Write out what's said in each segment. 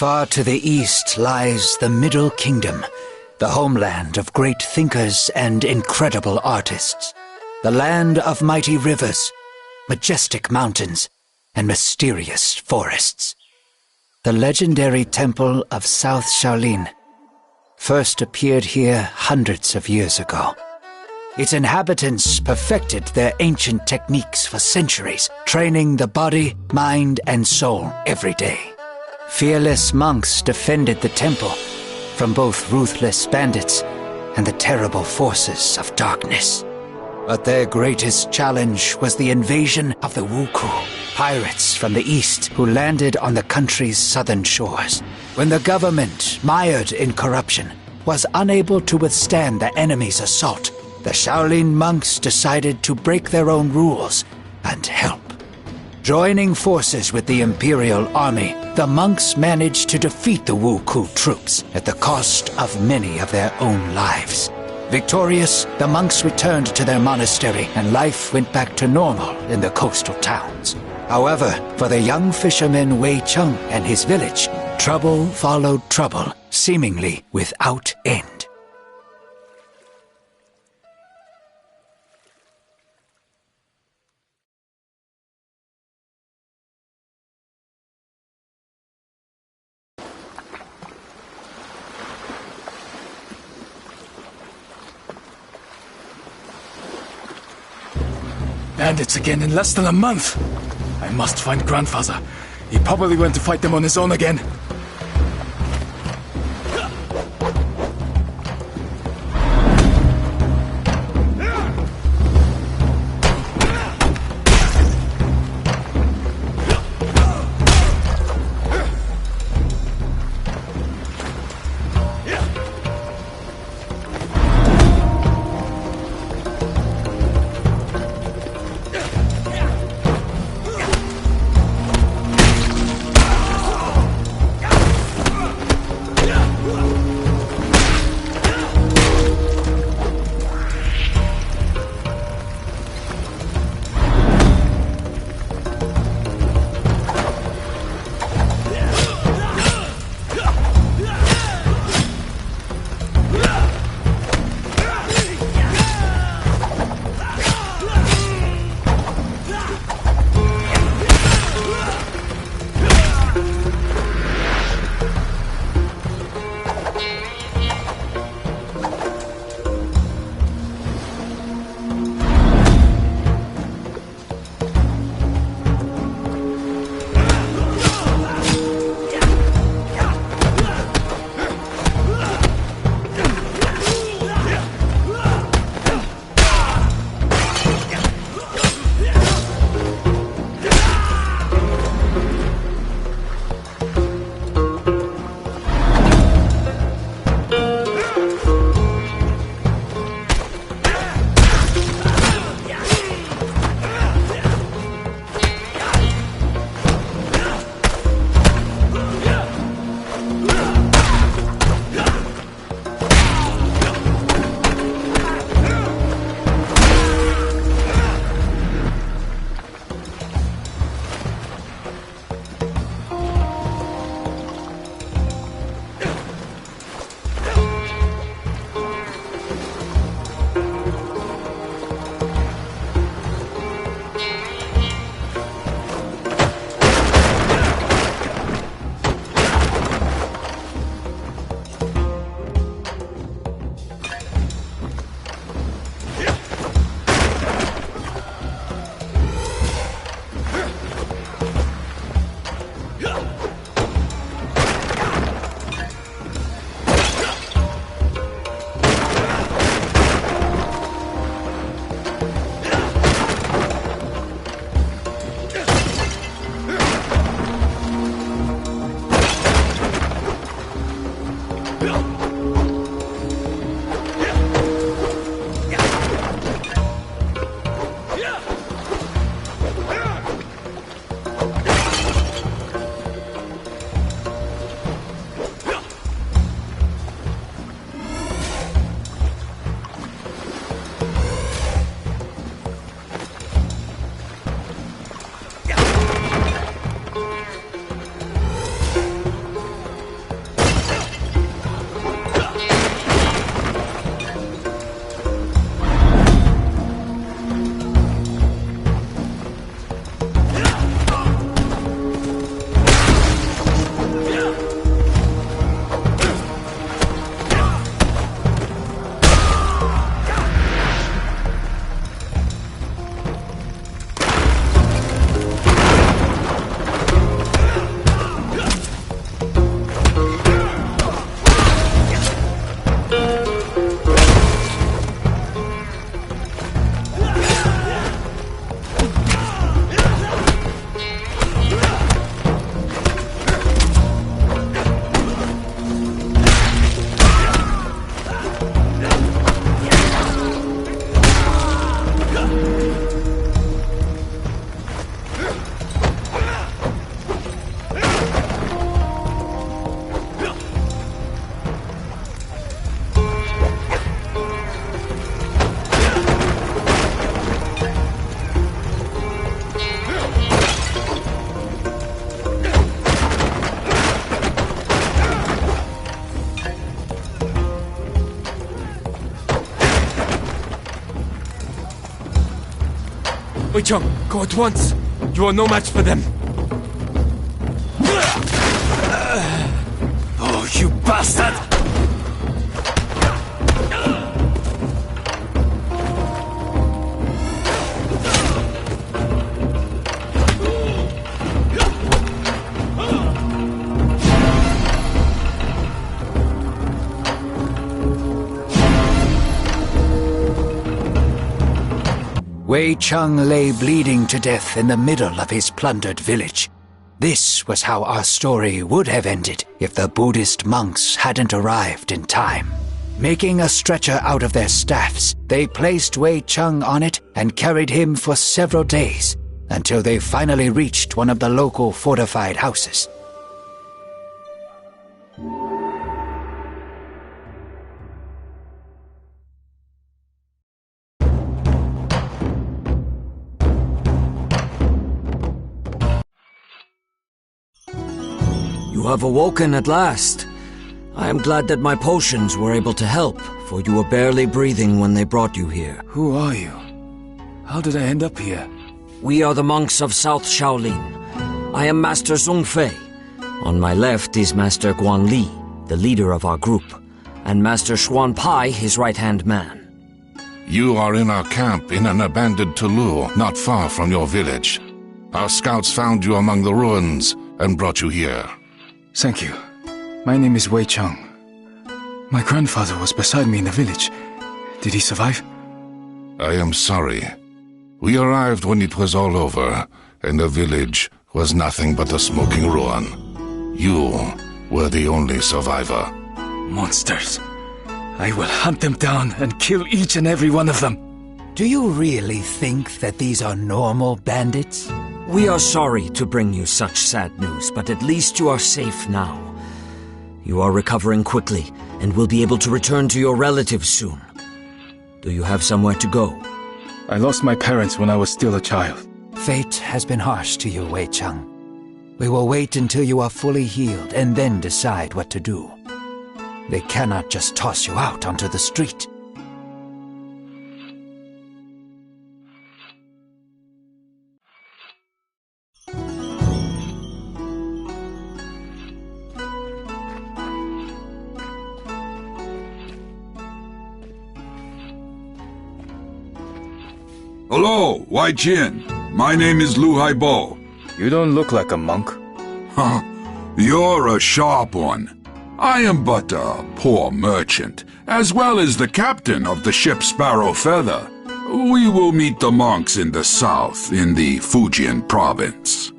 Far to the east lies the Middle Kingdom, the homeland of great thinkers and incredible artists. The land of mighty rivers, majestic mountains, and mysterious forests. The legendary temple of South Shaolin first appeared here hundreds of years ago. Its inhabitants perfected their ancient techniques for centuries, training the body, mind, and soul every day. Fearless monks defended the temple from both ruthless bandits and the terrible forces of darkness. But their greatest challenge was the invasion of the Wuku, pirates from the east who landed on the country's southern shores. When the government, mired in corruption, was unable to withstand the enemy's assault, the Shaolin monks decided to break their own rules and help. Joining forces with the Imperial Army, the monks managed to defeat the Wuku troops at the cost of many of their own lives. Victorious, the monks returned to their monastery and life went back to normal in the coastal towns. However, for the young fisherman Wei Cheng and his village, trouble followed trouble, seemingly without end. Bandits again in less than a month! I must find Grandfather. He probably went to fight them on his own again. Wei Cheng, go at once. You are no match for them. Oh, you bastard! Wei Cheng lay bleeding to death in the middle of his plundered village. This was how our story would have ended if the Buddhist monks hadn't arrived in time. Making a stretcher out of their staffs, they placed Wei Cheng on it and carried him for several days, until they finally reached one of the local fortified houses. You have awoken at last. I am glad that my potions were able to help, for you were barely breathing when they brought you here. Who are you? How did I end up here? We are the monks of South Shaolin. I am Master Zhong Fei. On my left is Master Guan Li, the leader of our group, and Master Xuan Pai, his right-hand man. You are in our camp in an abandoned Tulu, not far from your village. Our scouts found you among the ruins and brought you here. Thank you. My name is Wei Cheng. My grandfather was beside me in the village. Did he survive? I am sorry. We arrived when it was all over, and the village was nothing but a smoking ruin. You were the only survivor. Monsters. I will hunt them down and kill each and every one of them. Do you really think that these are normal bandits? We are sorry to bring you such sad news, but at least you are safe now. You are recovering quickly and will be able to return to your relatives soon. Do you have somewhere to go? I lost my parents when I was still a child. Fate has been harsh to you, Wei Cheng. We will wait until you are fully healed and then decide what to do. They cannot just toss you out onto the street. Hello, Wai Jin. My name is Lu Haibo. You don't look like a monk. Huh, you're a sharp one. I am but a poor merchant, as well as the captain of the ship Sparrow Feather. We will meet the monks in the south, in the Fujian province.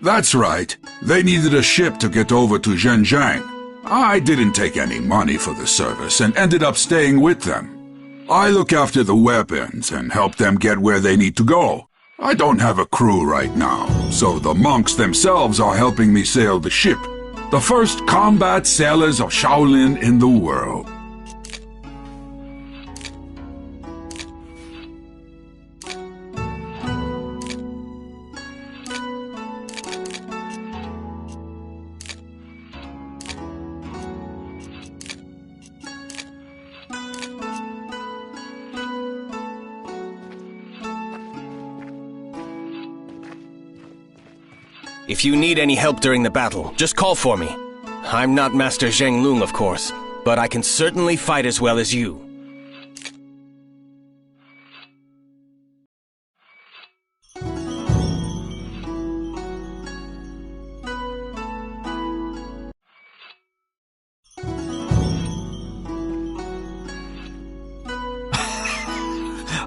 That's right. They needed a ship to get over to Zhenjiang. I didn't take any money for the service and ended up staying with them. I look after the weapons and help them get where they need to go. I don't have a crew right now, so the monks themselves are helping me sail the ship. The first combat sailors of Shaolin in the world. If you need any help during the battle, just call for me. I'm not Master Zheng Lung, of course, but I can certainly fight as well as you.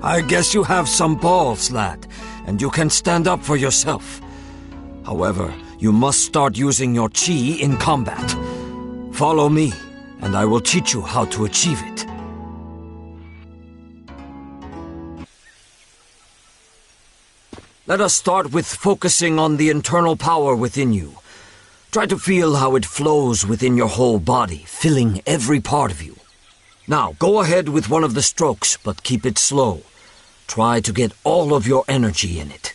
I guess you have some balls, lad, and you can stand up for yourself. However, you must start using your chi in combat. Follow me, and I will teach you how to achieve it. Let us start with focusing on the internal power within you. Try to feel how it flows within your whole body, filling every part of you. Now, go ahead with one of the strokes, but keep it slow. Try to get all of your energy in it.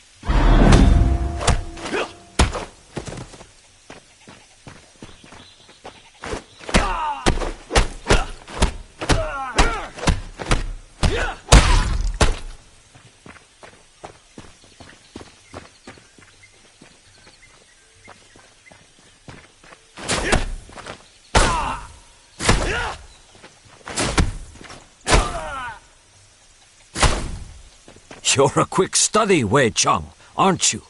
You're a quick study, Wei Cheng, aren't you?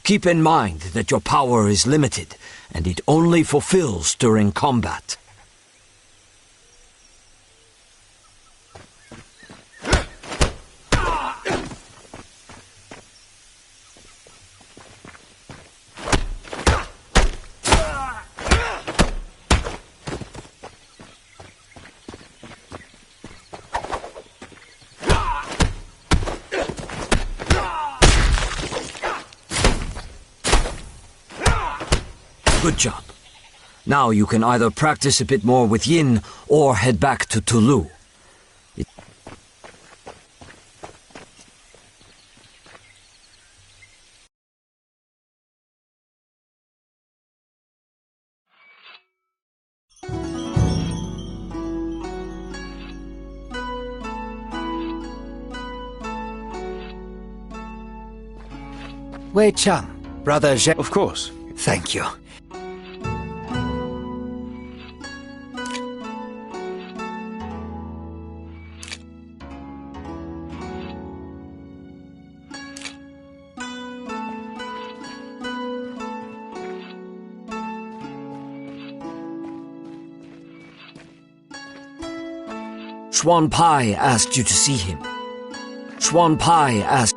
Keep in mind that your power is limited, and it only fulfills during combat. Good job. Now you can either practice a bit more with Yin or head back to Tulu. Wei Cheng, Brother Zheng. Of course. Thank you. Xuan Pai asked you to see him. Xuan Pai asked...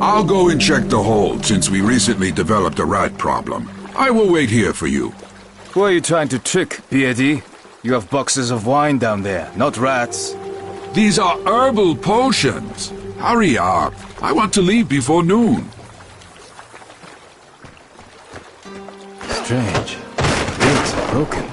I'll go and check the hold since we recently developed a rat problem. I will wait here for you. Who are you trying to trick, Pt.? You have boxes of wine down there, not rats. These are herbal potions. Hurry up. I want to leave before noon. Strange. Gates are broken.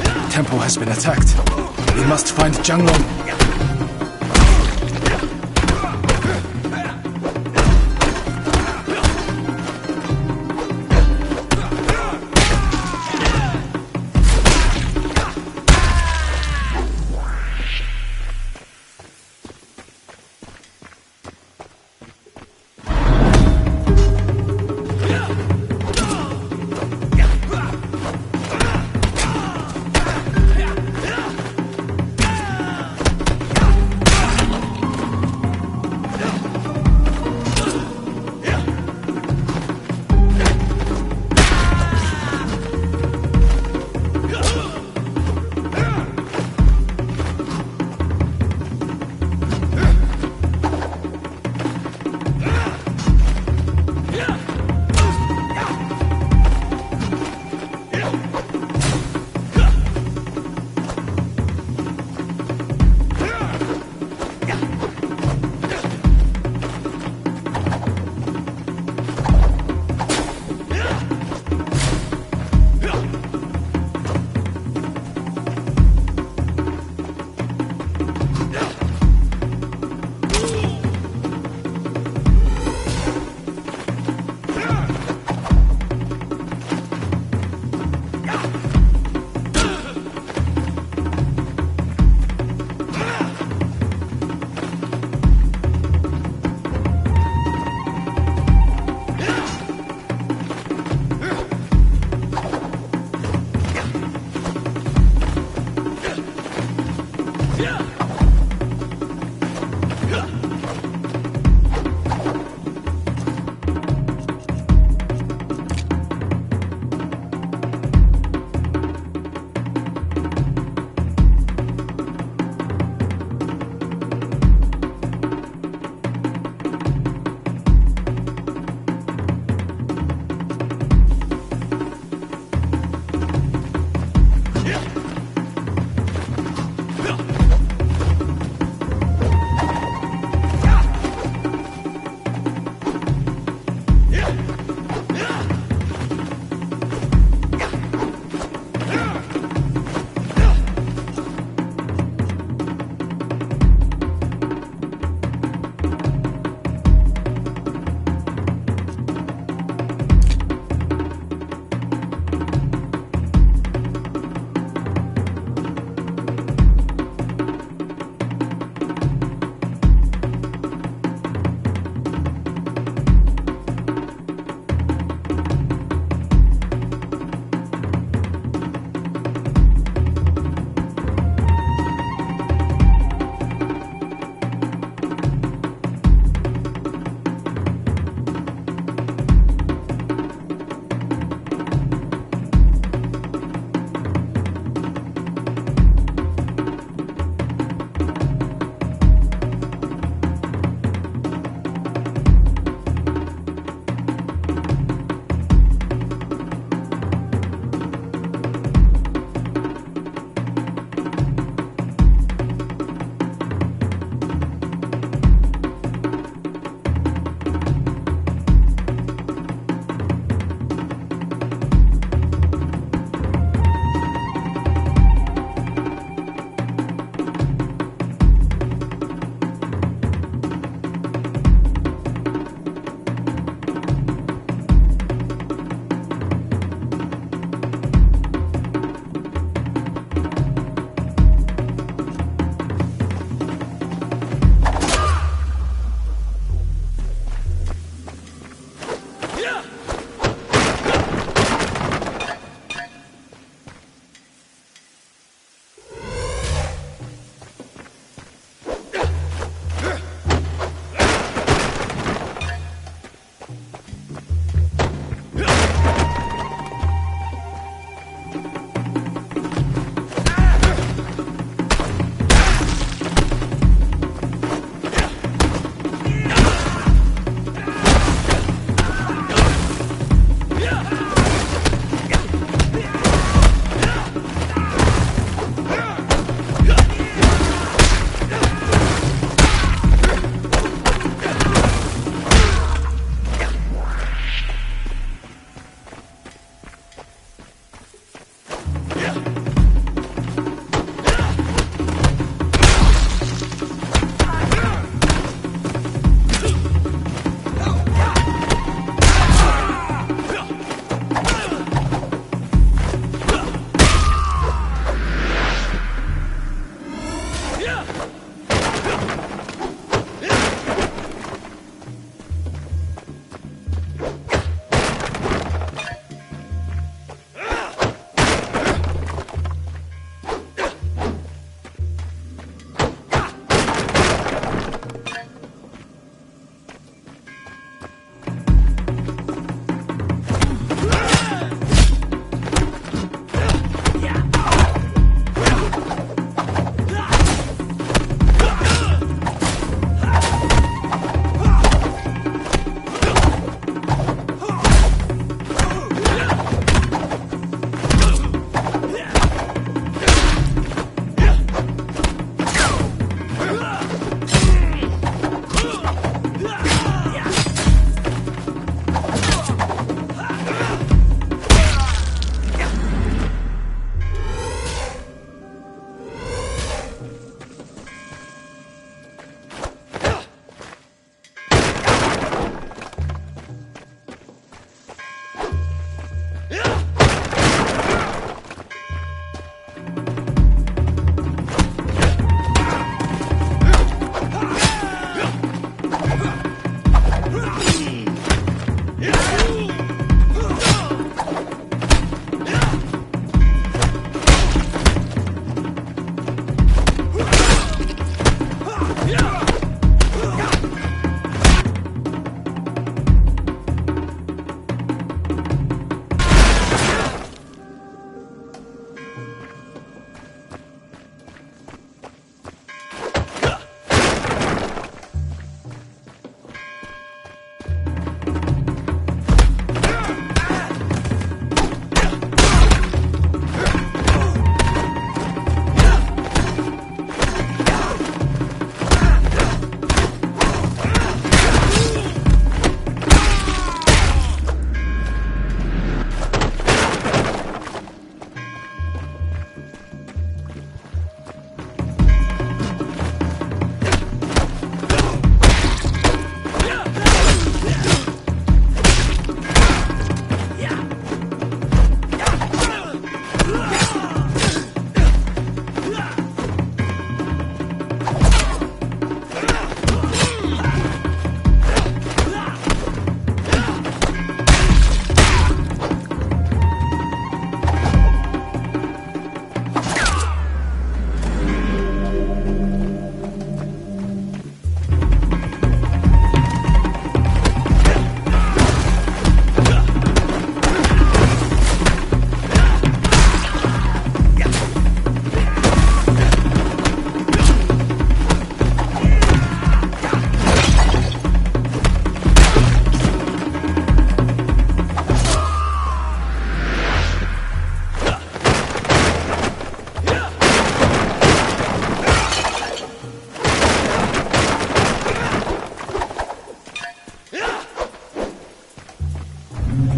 The temple has been attacked. We must find Jianglong.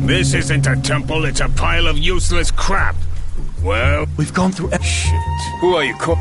This isn't a temple, it's a pile of useless crap. Well, We've gone through... shit. Who are you call-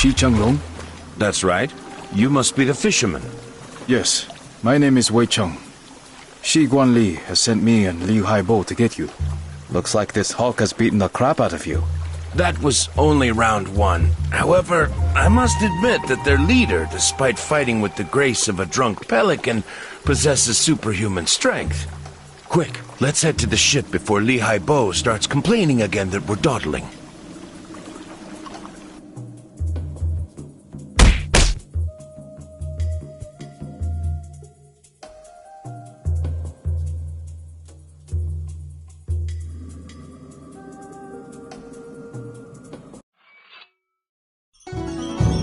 Shi Changlong? That's right. You must be the fisherman. Yes, my name is Wei Cheng. Shi Guanli has sent me and Liu Haibo to get you. Looks like this Hulk has beaten the crap out of you. That was only round one. However, I must admit that their leader, despite fighting with the grace of a drunk pelican, possesses superhuman strength. Quick, let's head to the ship before Li Haibo starts complaining again that we're dawdling.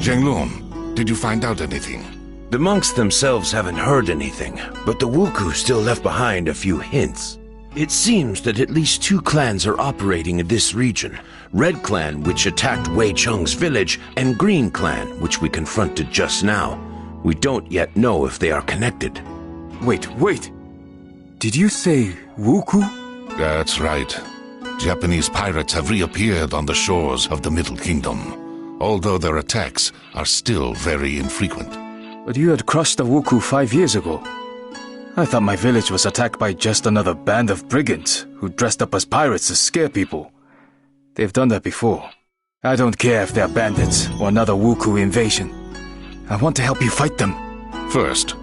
Zhenglong, did you find out anything? The monks themselves haven't heard anything, but the Wuku still left behind a few hints. It seems that at least two clans are operating in this region. Red Clan, which attacked Wei Cheng's village, and Green Clan, which we confronted just now. We don't yet know if they are connected. Wait. Did you say Wuku? That's right. Japanese pirates have reappeared on the shores of the Middle Kingdom, although their attacks are still very infrequent. But you had crushed the Wuku 5 years ago. I thought my village was attacked by just another band of brigands who dressed up as pirates to scare people. They've done that before. I don't care if they're bandits or another Wuku invasion. I want to help you fight them. First,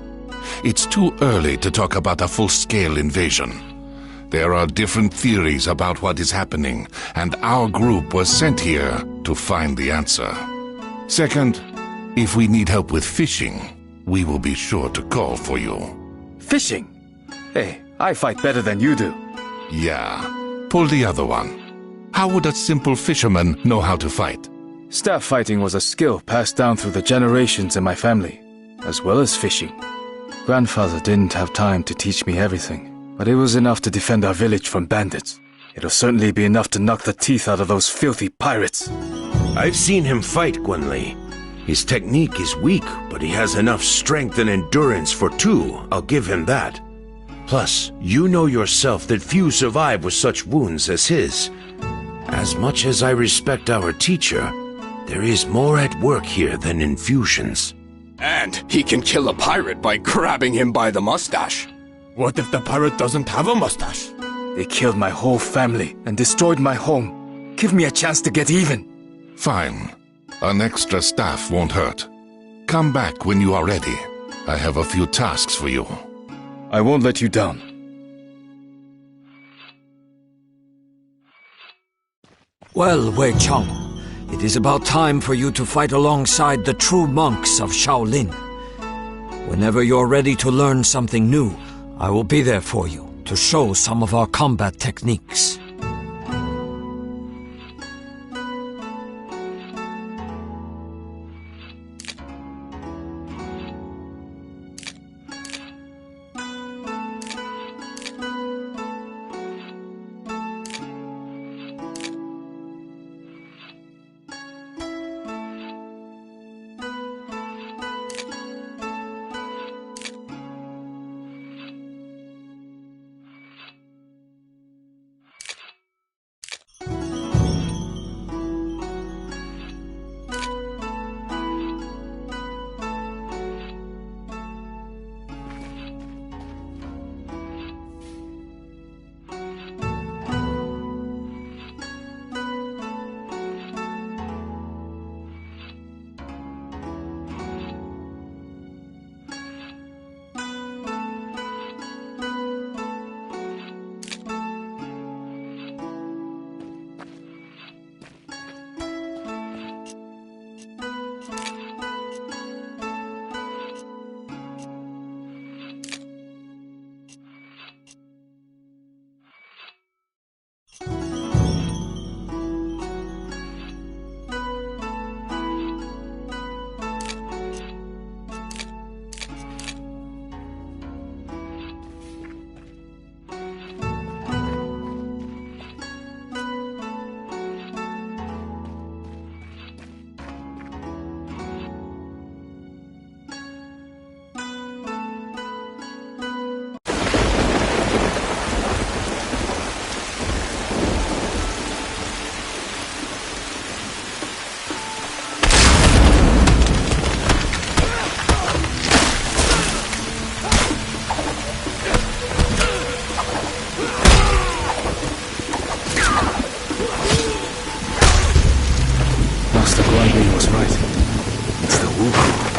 it's too early to talk about a full-scale invasion. There are different theories about what is happening, and our group was sent here to find the answer. Second, if we need help with fishing, we will be sure to call for you. Fishing? Hey, I fight better than you do. Yeah, pull the other one. How would a simple fisherman know how to fight? Staff fighting was a skill passed down through the generations in my family, as well as fishing. Grandfather didn't have time to teach me everything, but it was enough to defend our village from bandits. It'll certainly be enough to knock the teeth out of those filthy pirates. I've seen him fight, Guanli. His technique is weak, but he has enough strength and endurance for two, I'll give him that. Plus, you know yourself that few survive with such wounds as his. As much as I respect our teacher, there is more at work here than infusions. And he can kill a pirate by grabbing him by the mustache. What if the pirate doesn't have a mustache? They killed my whole family and destroyed my home. Give me a chance to get even. Fine. An extra staff won't hurt. Come back when you are ready. I have a few tasks for you. I won't let you down. Well, Wei Cheng, it is about time for you to fight alongside the true monks of Shaolin. Whenever you're ready to learn something new, I will be there for you to show some of our combat techniques. Guan was right. It's the Wuku.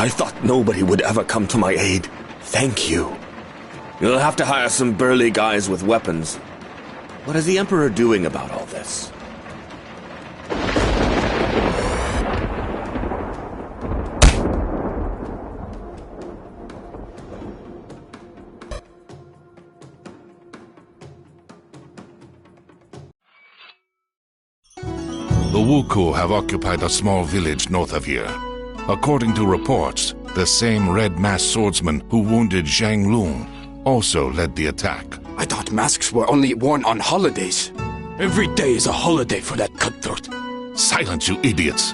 I thought nobody would ever come to my aid. Thank you. You'll have to hire some burly guys with weapons. What is the Emperor doing about all this? The Wuku have occupied a small village north of here. According to reports, the same red masked swordsman who wounded Zhang Lung also led the attack. I thought masks were only worn on holidays. Every day is a holiday for that cutthroat. Silence, you idiots!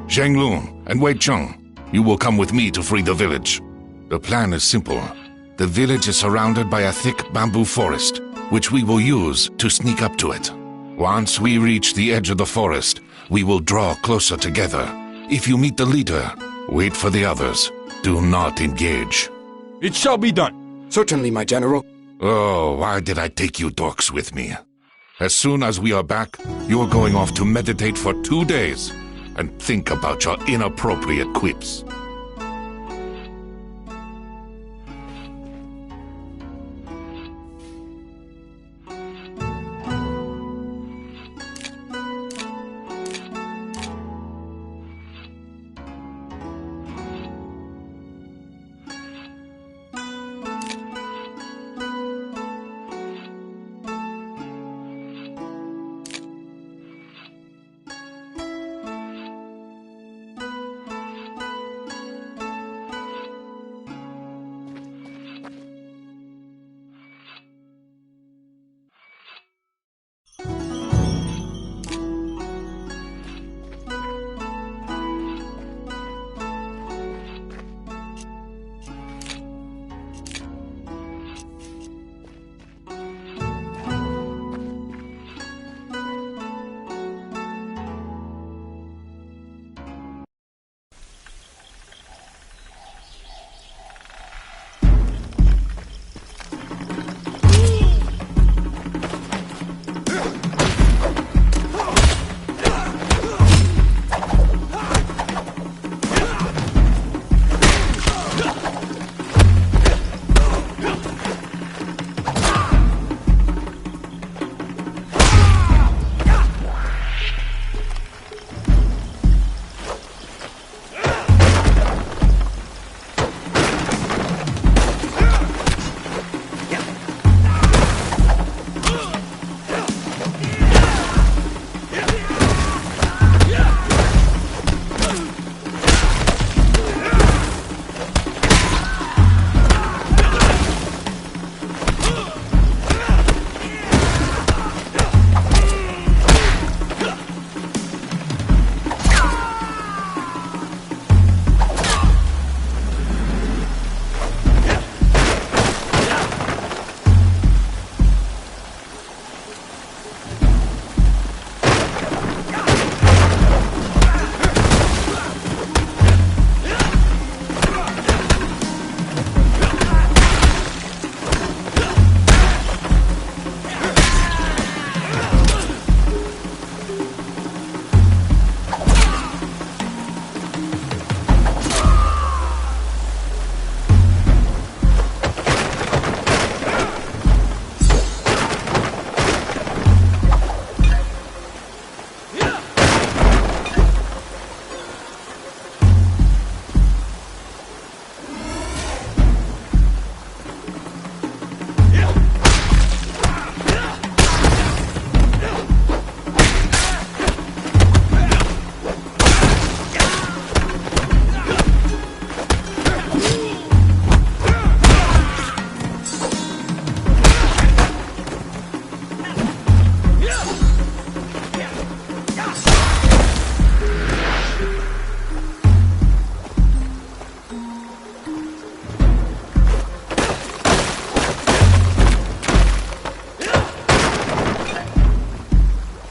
Zhang Lung and Wei Cheng, you will come with me to free the village. The plan is simple. The village is surrounded by a thick bamboo forest, which we will use to sneak up to it. Once we reach the edge of the forest, we will draw closer together. If you meet the leader, wait for the others. Do not engage. It shall be done. Certainly, my general. Oh, why did I take you dorks with me? As soon as we are back, you're going off to meditate for 2 days and think about your inappropriate quips.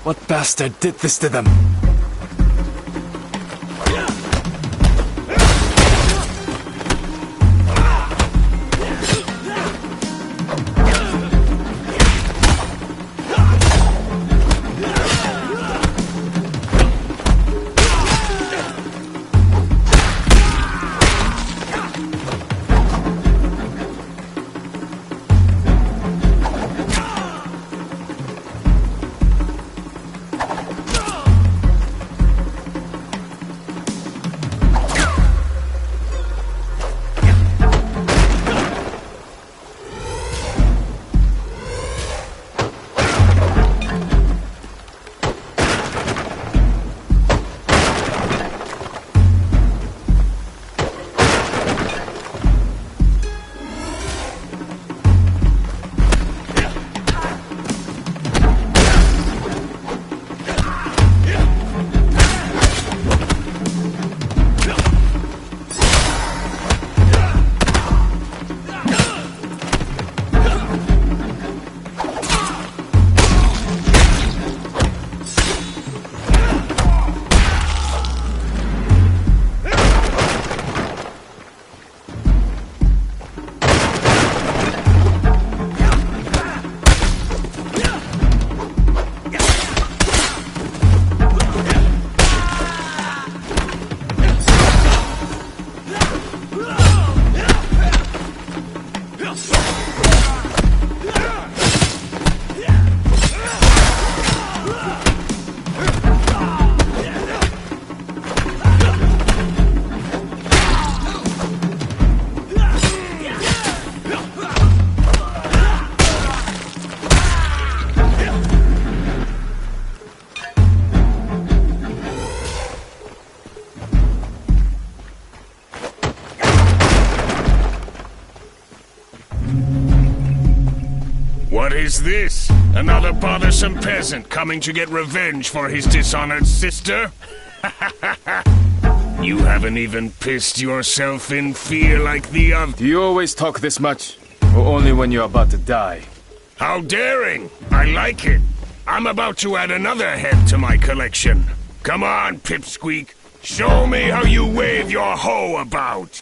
What bastard did this to them? is this? Another bothersome peasant coming to get revenge for his dishonored sister? You haven't even pissed yourself in fear like the other. Do you always talk this much? Or only when you're about to die? How daring! I like it. I'm about to add another head to my collection. Come on, Pipsqueak. Show me how you wave your hoe about.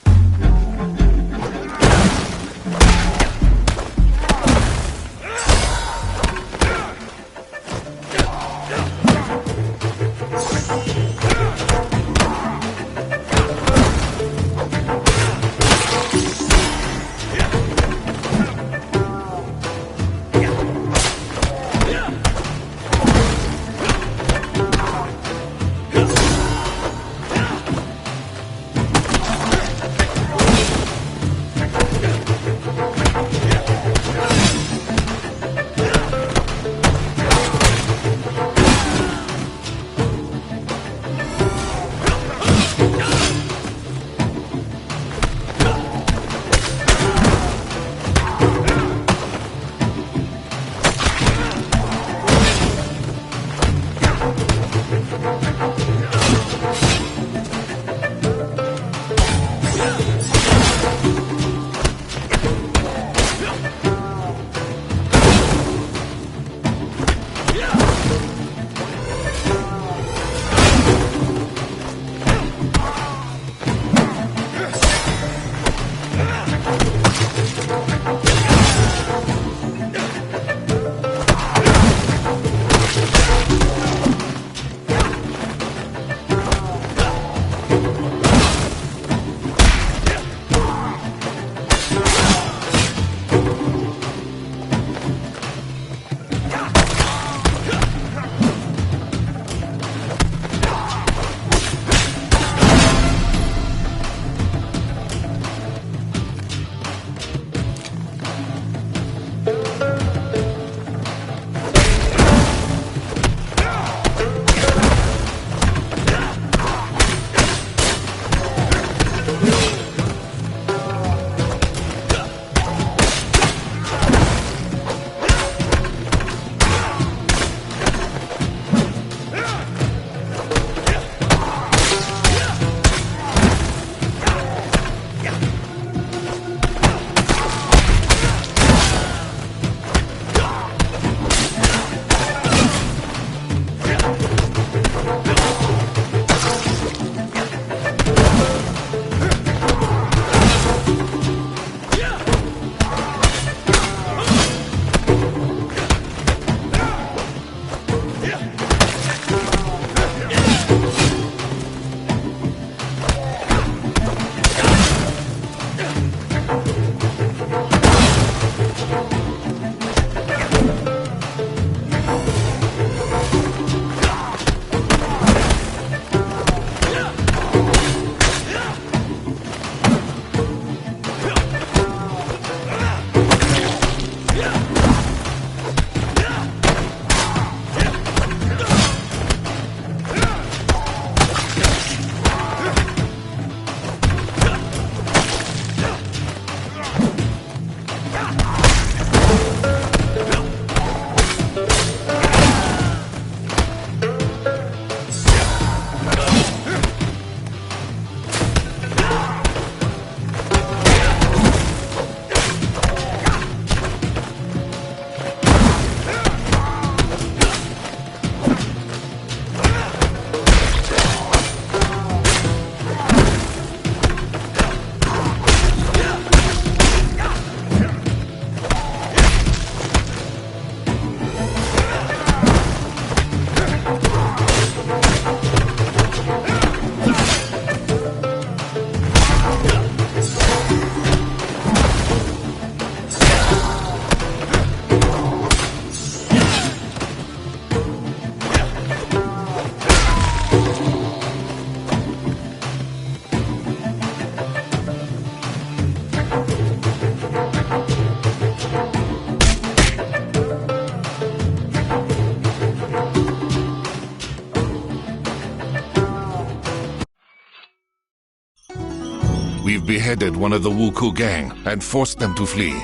We've beheaded one of the Wuku gang and forced them to flee.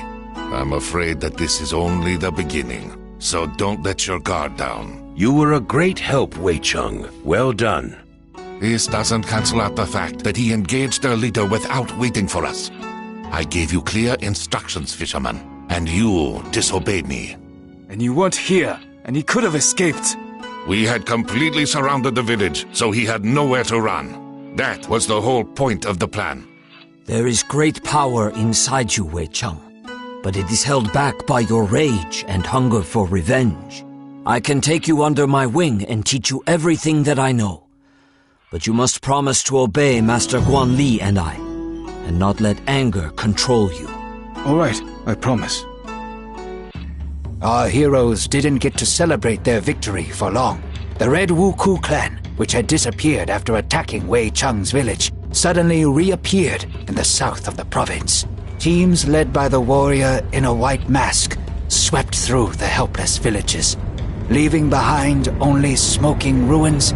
I'm afraid that this is only the beginning, so don't let your guard down. You were a great help, Wei Cheng. Well done. This doesn't cancel out the fact that he engaged their leader without waiting for us. I gave you clear instructions, fisherman, and you disobeyed me. And you weren't here, and he could have escaped. We had completely surrounded the village, so he had nowhere to run. That was the whole point of the plan. There is great power inside you, Wei Cheng, but it is held back by your rage and hunger for revenge. I can take you under my wing and teach you everything that I know. But you must promise to obey Master Guan Li and I, and not let anger control you. All right, I promise. Our heroes didn't get to celebrate their victory for long. The Red Wuku clan, which had disappeared after attacking Wei Cheng's village, suddenly reappeared in the south of the province. Teams led by the warrior in a white mask swept through the helpless villages, leaving behind only smoking ruins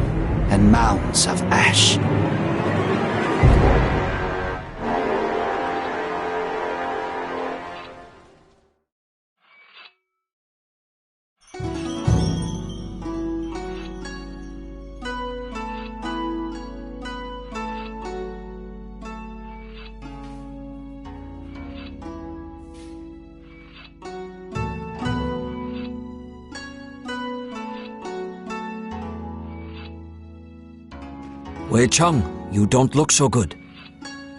and mounds of ash. Wei Cheng, you don't look so good.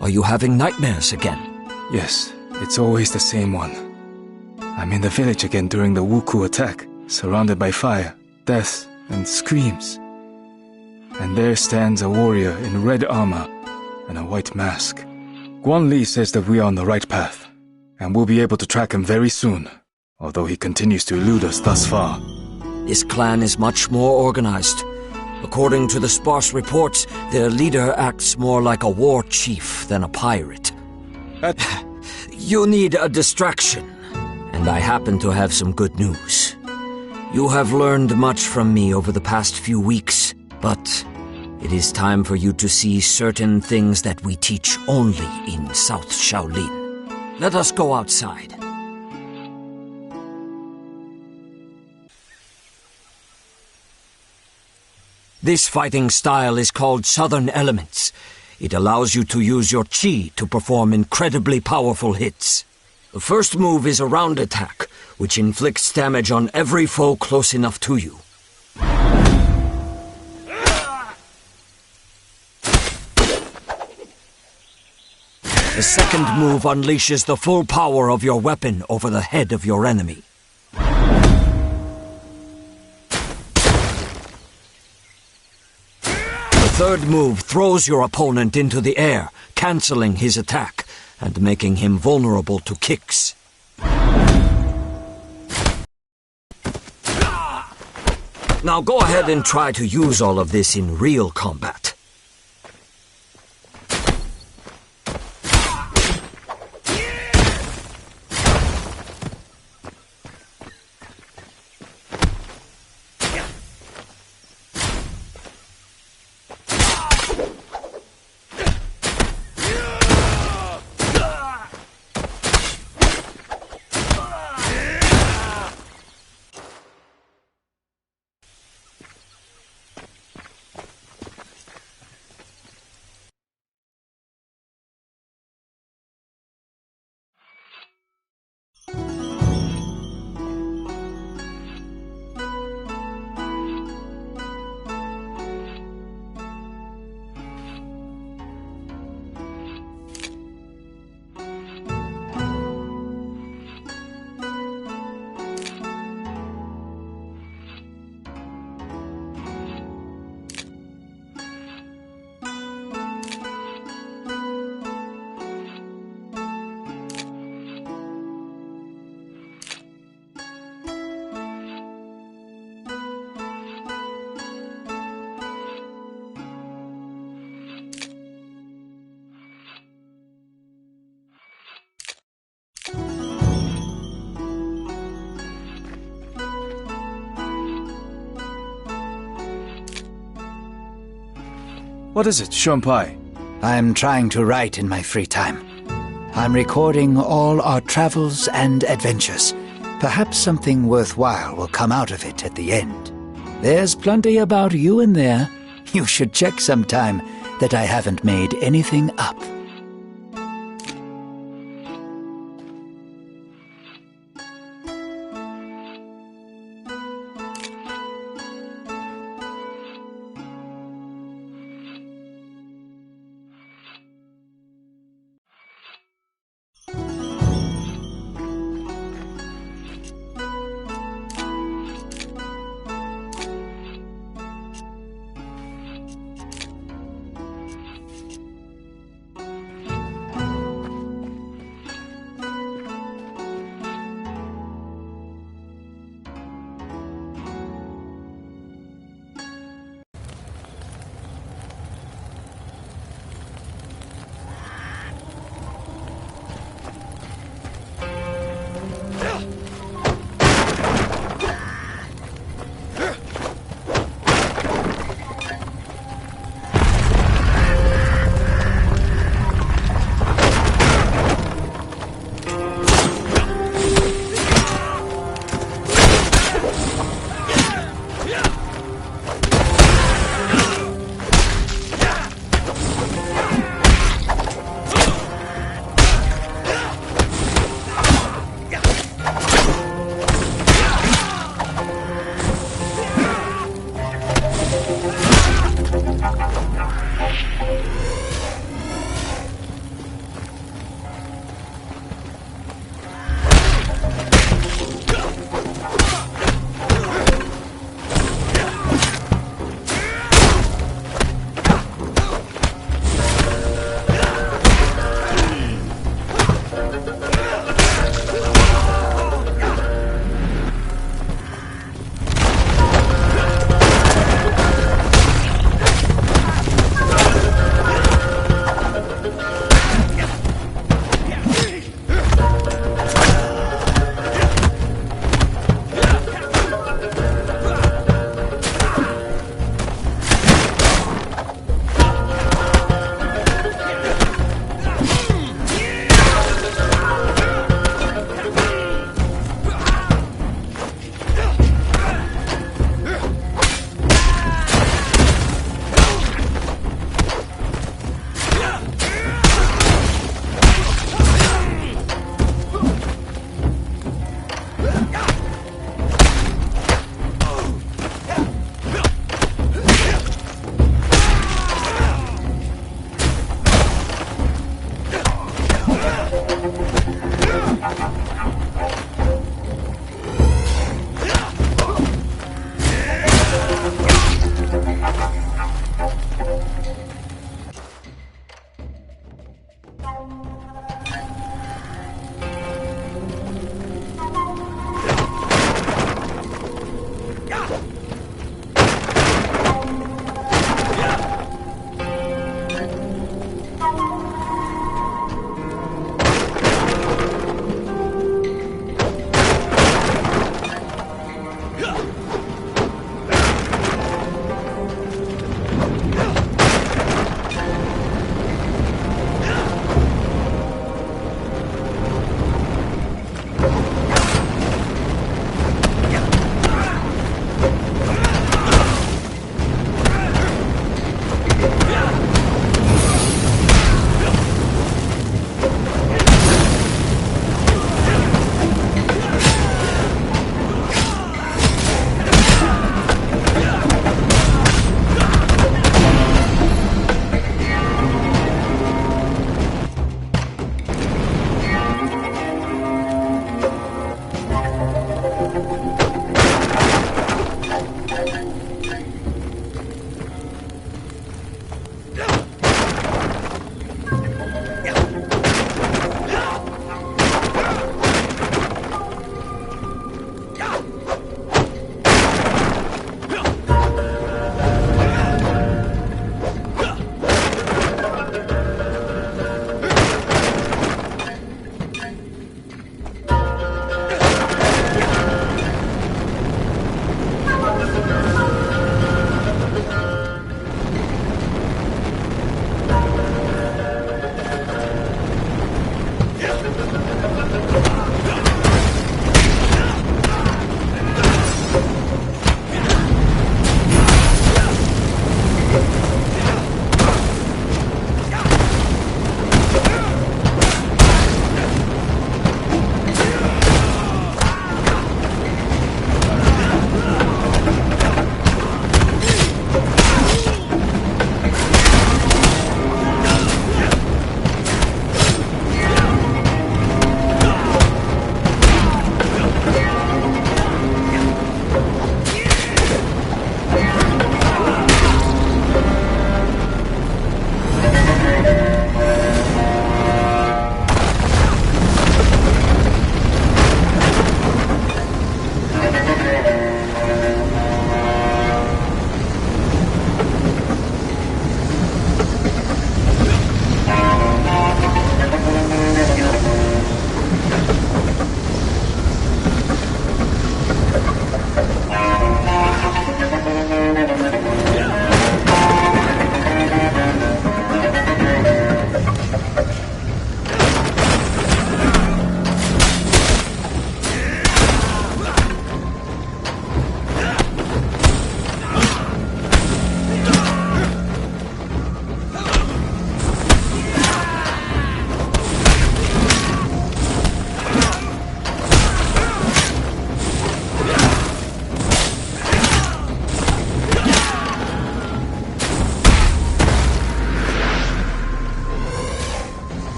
Are you having nightmares again? Yes, it's always the same one. I'm in the village again during the Wuku attack, surrounded by fire, death, and screams. And there stands a warrior in red armor and a white mask. Guan Li says that we are on the right path, and we'll be able to track him very soon, although he continues to elude us thus far. This clan is much more organized. According to the sparse reports, their leader acts more like a war chief than a pirate. You need a distraction, and I happen to have some good news. You have learned much from me over the past few weeks, but it is time for you to see certain things that we teach only in South Shaolin. Let us go outside. This fighting style is called Southern Elements. It allows you to use your chi to perform incredibly powerful hits. The first move is a round attack, which inflicts damage on every foe close enough to you. The second move unleashes the full power of your weapon over the head of your enemy. The third move throws your opponent into the air, cancelling his attack and making him vulnerable to kicks. Now go ahead and try to use all of this in real combat. What is it, Shunpai? I'm trying to write in my free time. I'm recording all our travels and adventures. Perhaps something worthwhile will come out of it at the end. There's plenty about you in there. You should check sometime that I haven't made anything up.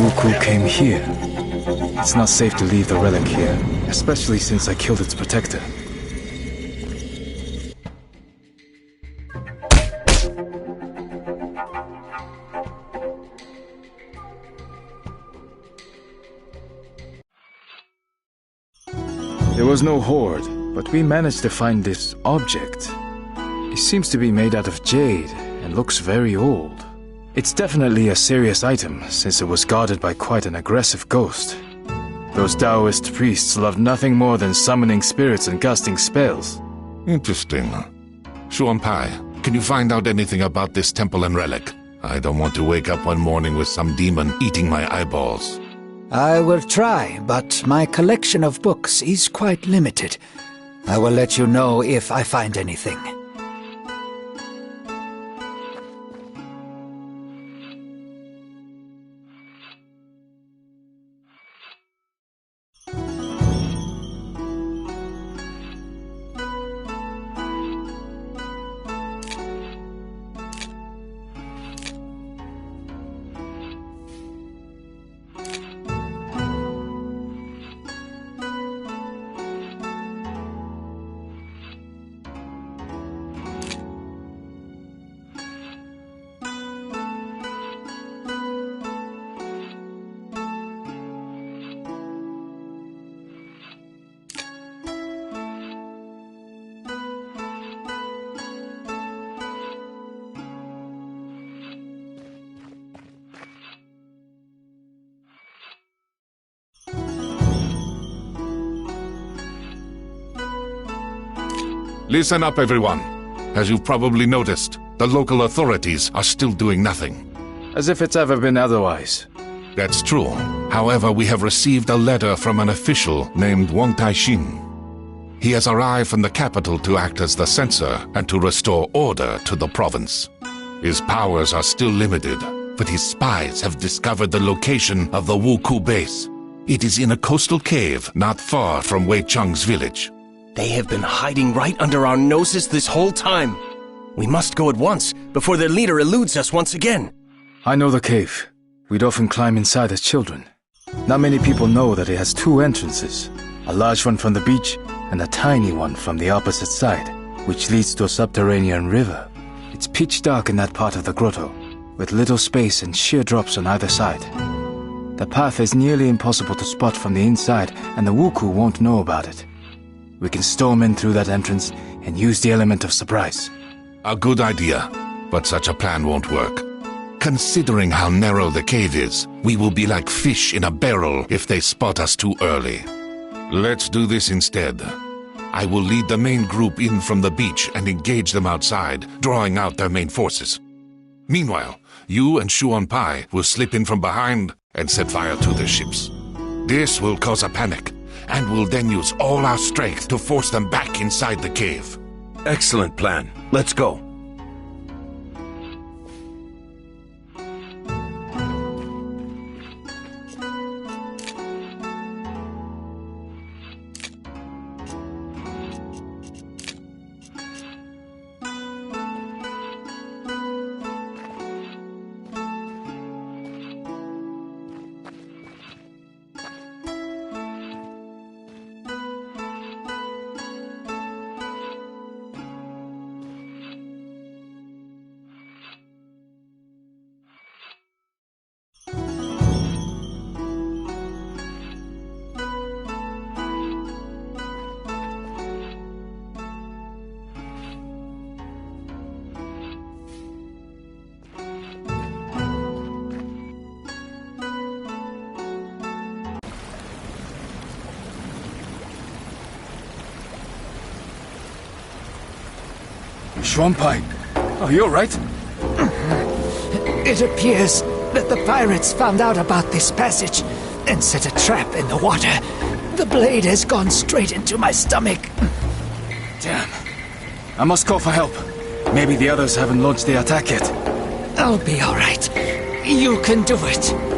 Wuku came here. It's not safe to leave the relic here, especially since I killed its protector. There was no horde, but we managed to find this object. It seems to be made out of jade and looks very old. It's definitely a serious item, since it was guarded by quite an aggressive ghost. Those Taoist priests love nothing more than summoning spirits and casting spells. Interesting. Xuanpai, can you find out anything about this temple and relic? I don't want to wake up one morning with some demon eating my eyeballs. I will try, but my collection of books is quite limited. I will let you know if I find anything. Listen up, everyone. As you've probably noticed, the local authorities are still doing nothing. As if it's ever been otherwise. That's true. However, we have received a letter from an official named Wang Taixin. He has arrived from the capital to act as the censor and to restore order to the province. His powers are still limited, but his spies have discovered the location of the Wuku base. It is in a coastal cave not far from Wei Cheng's village. They have been hiding right under our noses this whole time. We must go at once, before their leader eludes us once again. I know the cave. We'd often climb inside as children. Not many people know that it has two entrances. A large one from the beach, and a tiny one from the opposite side, which leads to a subterranean river. It's pitch dark in that part of the grotto, with little space and sheer drops on either side. The path is nearly impossible to spot from the inside, and the Wuku won't know about it. We can storm in through that entrance and use the element of surprise. A good idea, but such a plan won't work. Considering how narrow the cave is, we will be like fish in a barrel if they spot us too early. Let's do this instead. I will lead the main group in from the beach and engage them outside, drawing out their main forces. Meanwhile, you and Xuanpai will slip in from behind and set fire to their ships. This will cause a panic, and we'll then use all our strength to force them back inside the cave. Excellent plan. Let's go. Xuanpai, are you alright? It appears that the pirates found out about this passage and set a trap in the water. The blade has gone straight into my stomach. Damn. I must call for help. Maybe the others haven't launched the attack yet. I'll be alright. You can do it.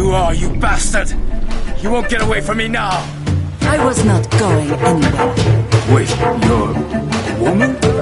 you are, you bastard! You won't get away from me now! I was not going anywhere. Wait, you're a woman?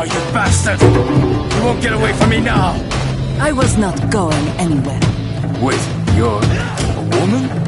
Oh, you bastard! You won't get away from me now! I was not going anywhere. Wait, you're a woman?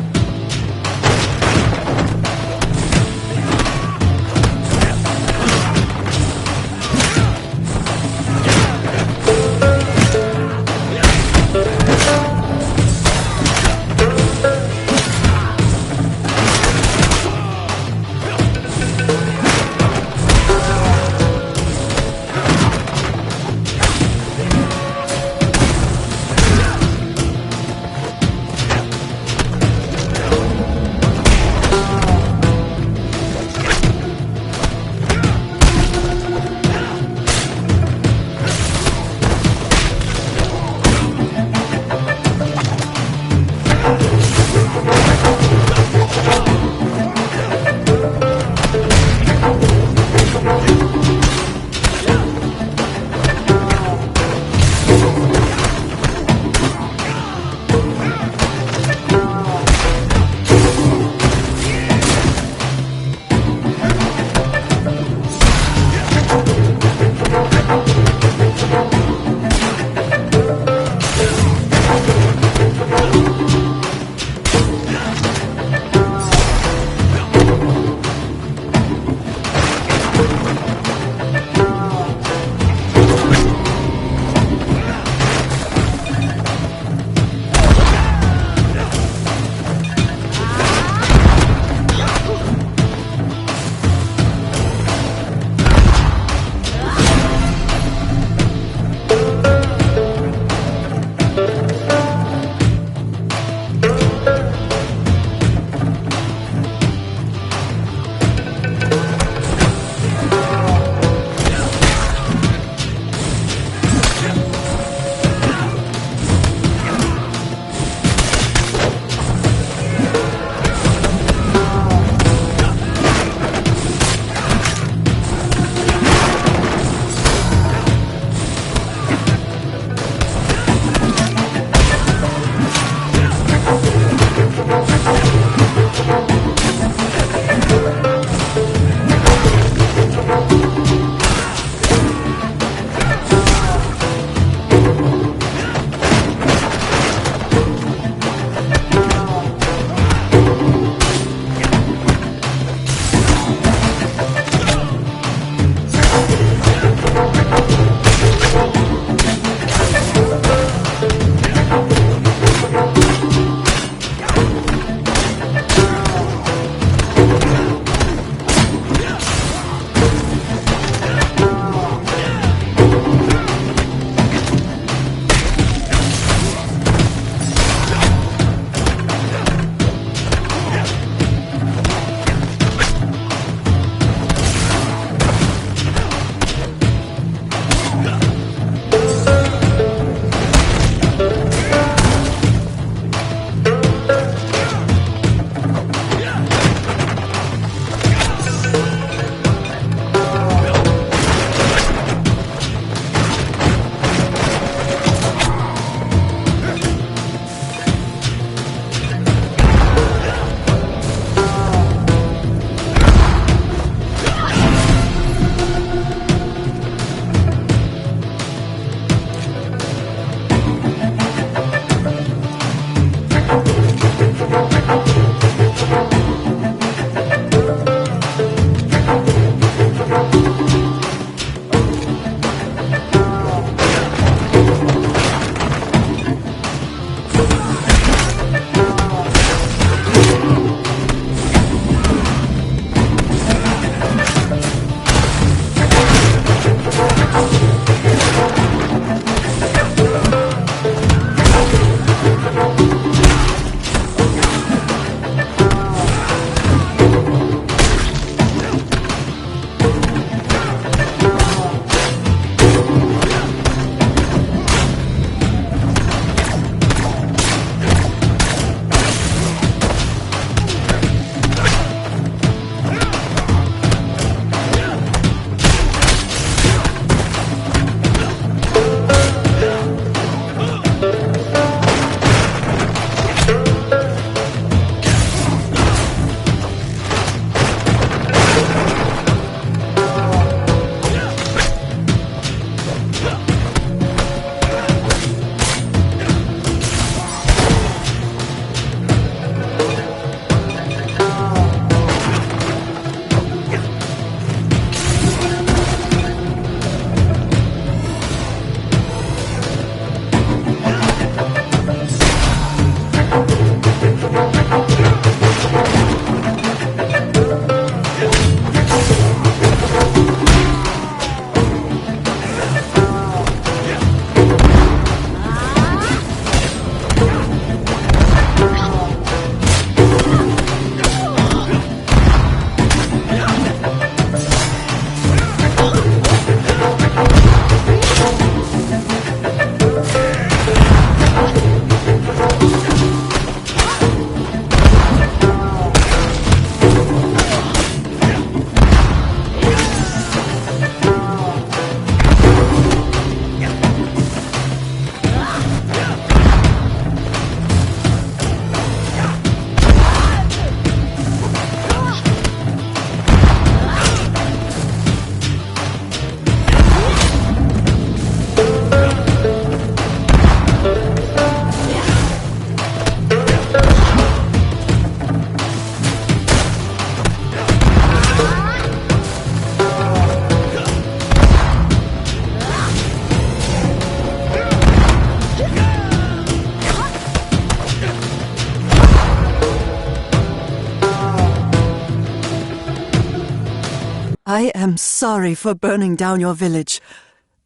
I am sorry for burning down your village.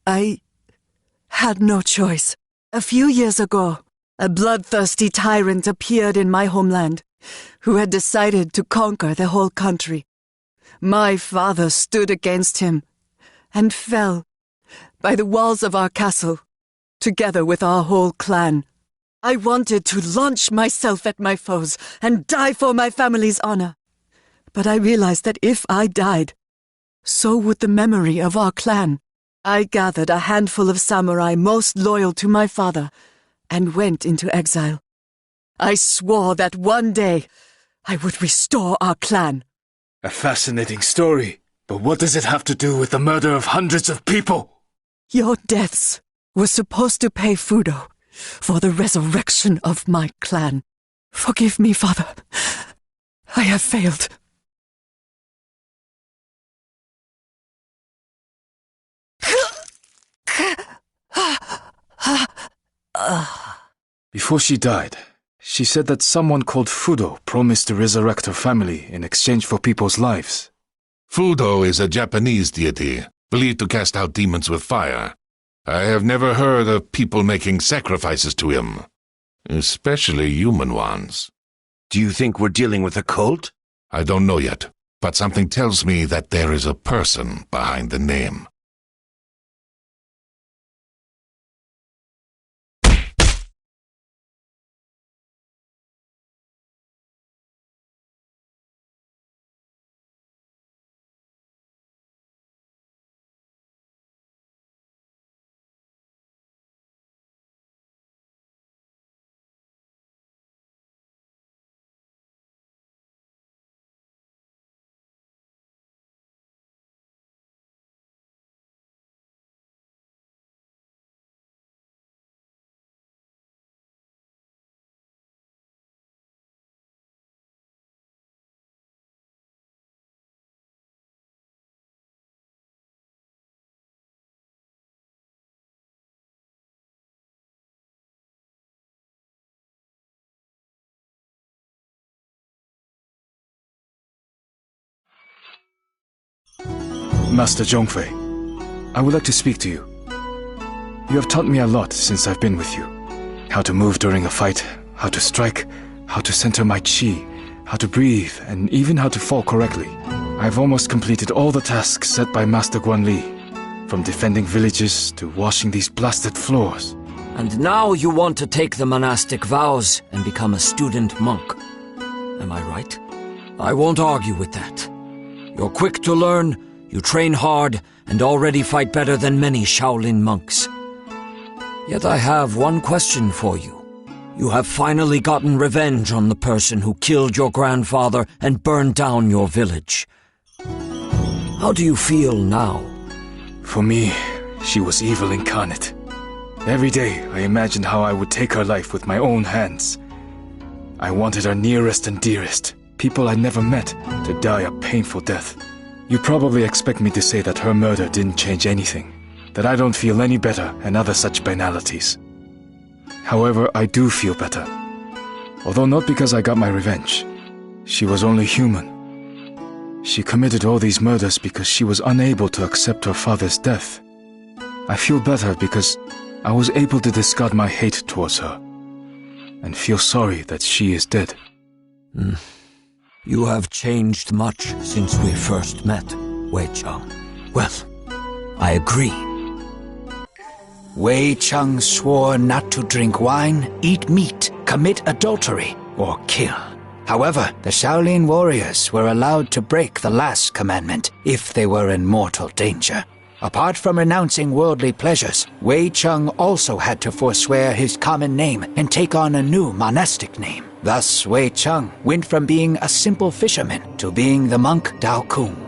I had no choice. A few years ago, a bloodthirsty tyrant appeared in my homeland, who had decided to conquer the whole country. My father stood against him and fell by the walls of our castle, together with our whole clan. I wanted to launch myself at my foes and die for my family's honor. But I realized that if I died, so would the memory of our clan. I gathered a handful of samurai most loyal to my father and went into exile. I swore that one day I would restore our clan. A fascinating story, but what does it have to do with the murder of hundreds of people? Your deaths were supposed to pay Fudo for the resurrection of my clan. Forgive me, father. I have failed. Before she died, she said that someone called Fudo promised to resurrect her family in exchange for people's lives. Fudo is a Japanese deity, believed to cast out demons with fire. I have never heard of people making sacrifices to him, especially human ones. Do you think we're dealing with a cult? I don't know yet, but something tells me that there is a person behind the name. Master Zhongfei, I would like to speak to you. You have taught me a lot since I've been with you. How to move during a fight, how to strike, how to center my chi, how to breathe, and even how to fall correctly. I've almost completed all the tasks set by Master Guanli, from defending villages to washing these blasted floors. And now you want to take the monastic vows and become a student monk. Am I right? I won't argue with that. You're quick to learn, you train hard, and already fight better than many Shaolin monks. Yet I have one question for you. You have finally gotten revenge on the person who killed your grandfather and burned down your village. How do you feel now? For me, she was evil incarnate. Every day I imagined how I would take her life with my own hands. I wanted her nearest and dearest, people I never met, to die a painful death. You probably expect me to say that her murder didn't change anything, that I don't feel any better and other such banalities. However, I do feel better. Although not because I got my revenge. She was only human. She committed all these murders because she was unable to accept her father's death. I feel better because I was able to discard my hate towards her, and feel sorry that she is dead. You have changed much since we first met, Wei Chang. Well, I agree. Wei Chang swore not to drink wine, eat meat, commit adultery, or kill. However, the Shaolin warriors were allowed to break the last commandment if they were in mortal danger. Apart from renouncing worldly pleasures, Wei Chang also had to forswear his common name and take on a new monastic name. Thus, Wei Chang went from being a simple fisherman to being the monk Dao Kung.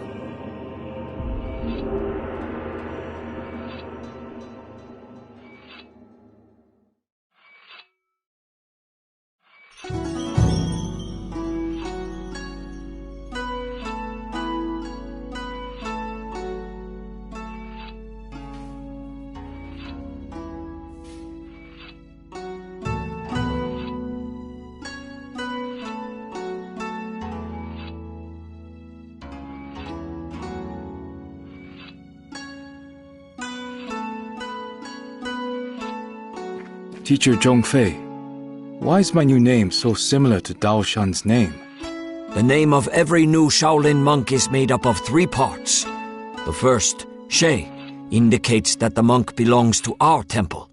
Teacher Zhongfei, why is my new name so similar to Dao Shan's name? The name of every new Shaolin monk is made up of 3 parts. The first, She, indicates that the monk belongs to our temple.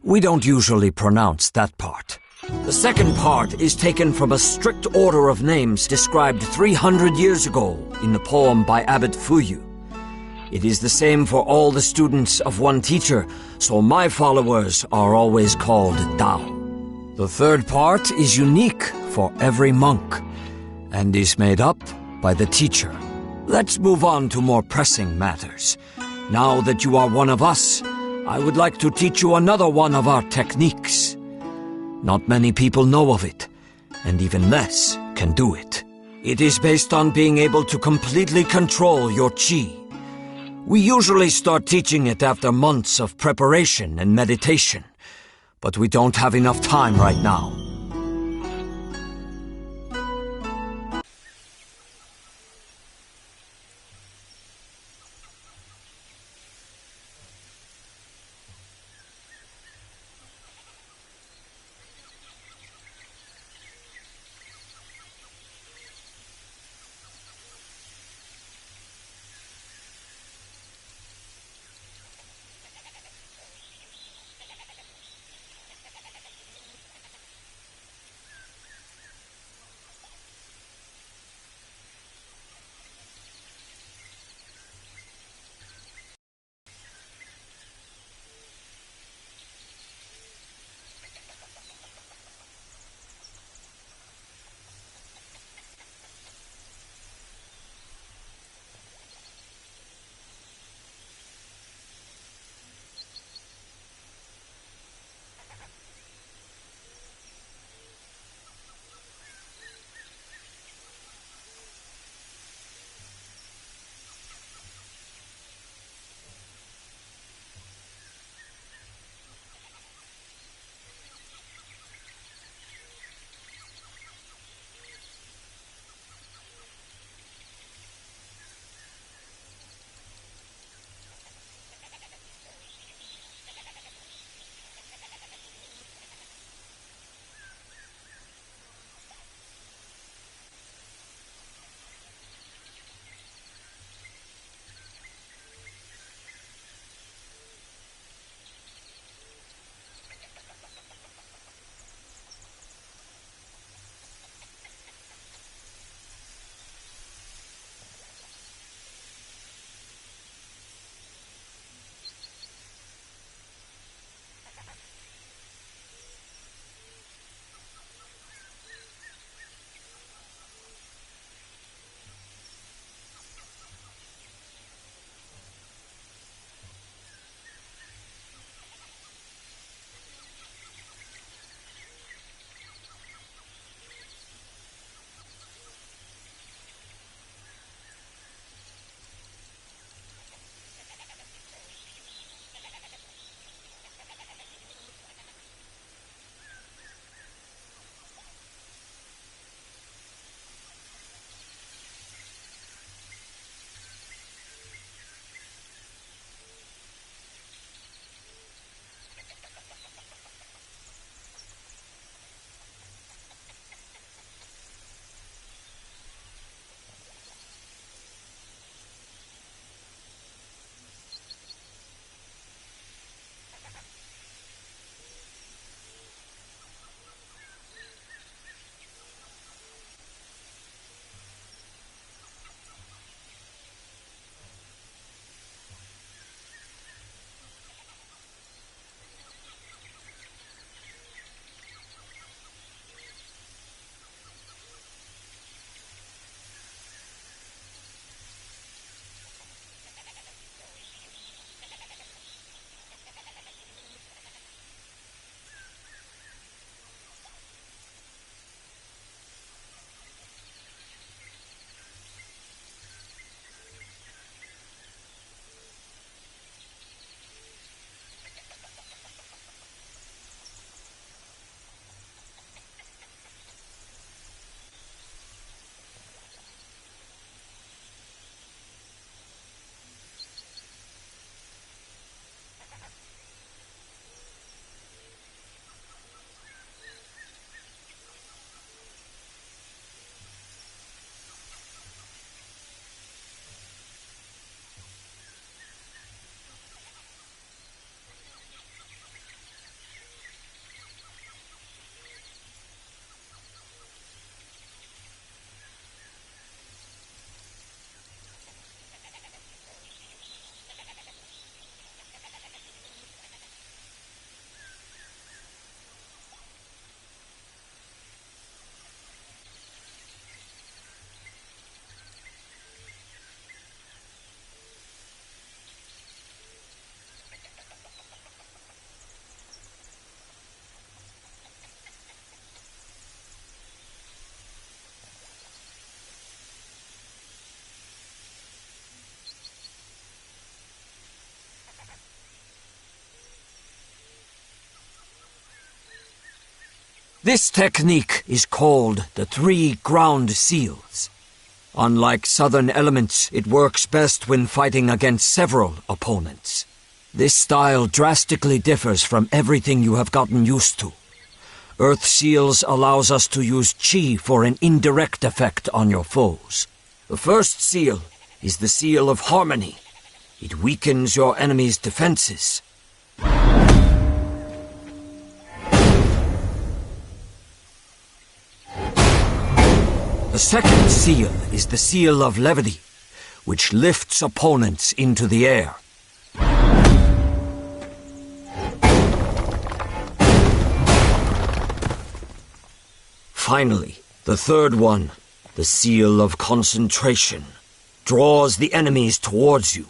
We don't usually pronounce that part. The second part is taken from a strict order of names described 300 years ago in the poem by Abbot Fuyu. It is the same for all the students of one teacher, so my followers are always called Dao. The third part is unique for every monk, and is made up by the teacher. Let's move on to more pressing matters. Now that you are one of us, I would like to teach you another one of our techniques. Not many people know of it, and even less can do it. It is based on being able to completely control your chi. We usually start teaching it after months of preparation and meditation, but we don't have enough time right now. This technique is called the 3 ground seals. Unlike southern elements, it works best when fighting against several opponents. This style drastically differs from everything you have gotten used to. Earth Seals allows us to use Chi for an indirect effect on your foes. The first seal is the Seal of Harmony. It weakens your enemy's defenses. The second seal is the Seal of Levity, which lifts opponents into the air. Finally, the third one, the Seal of Concentration, draws the enemies towards you.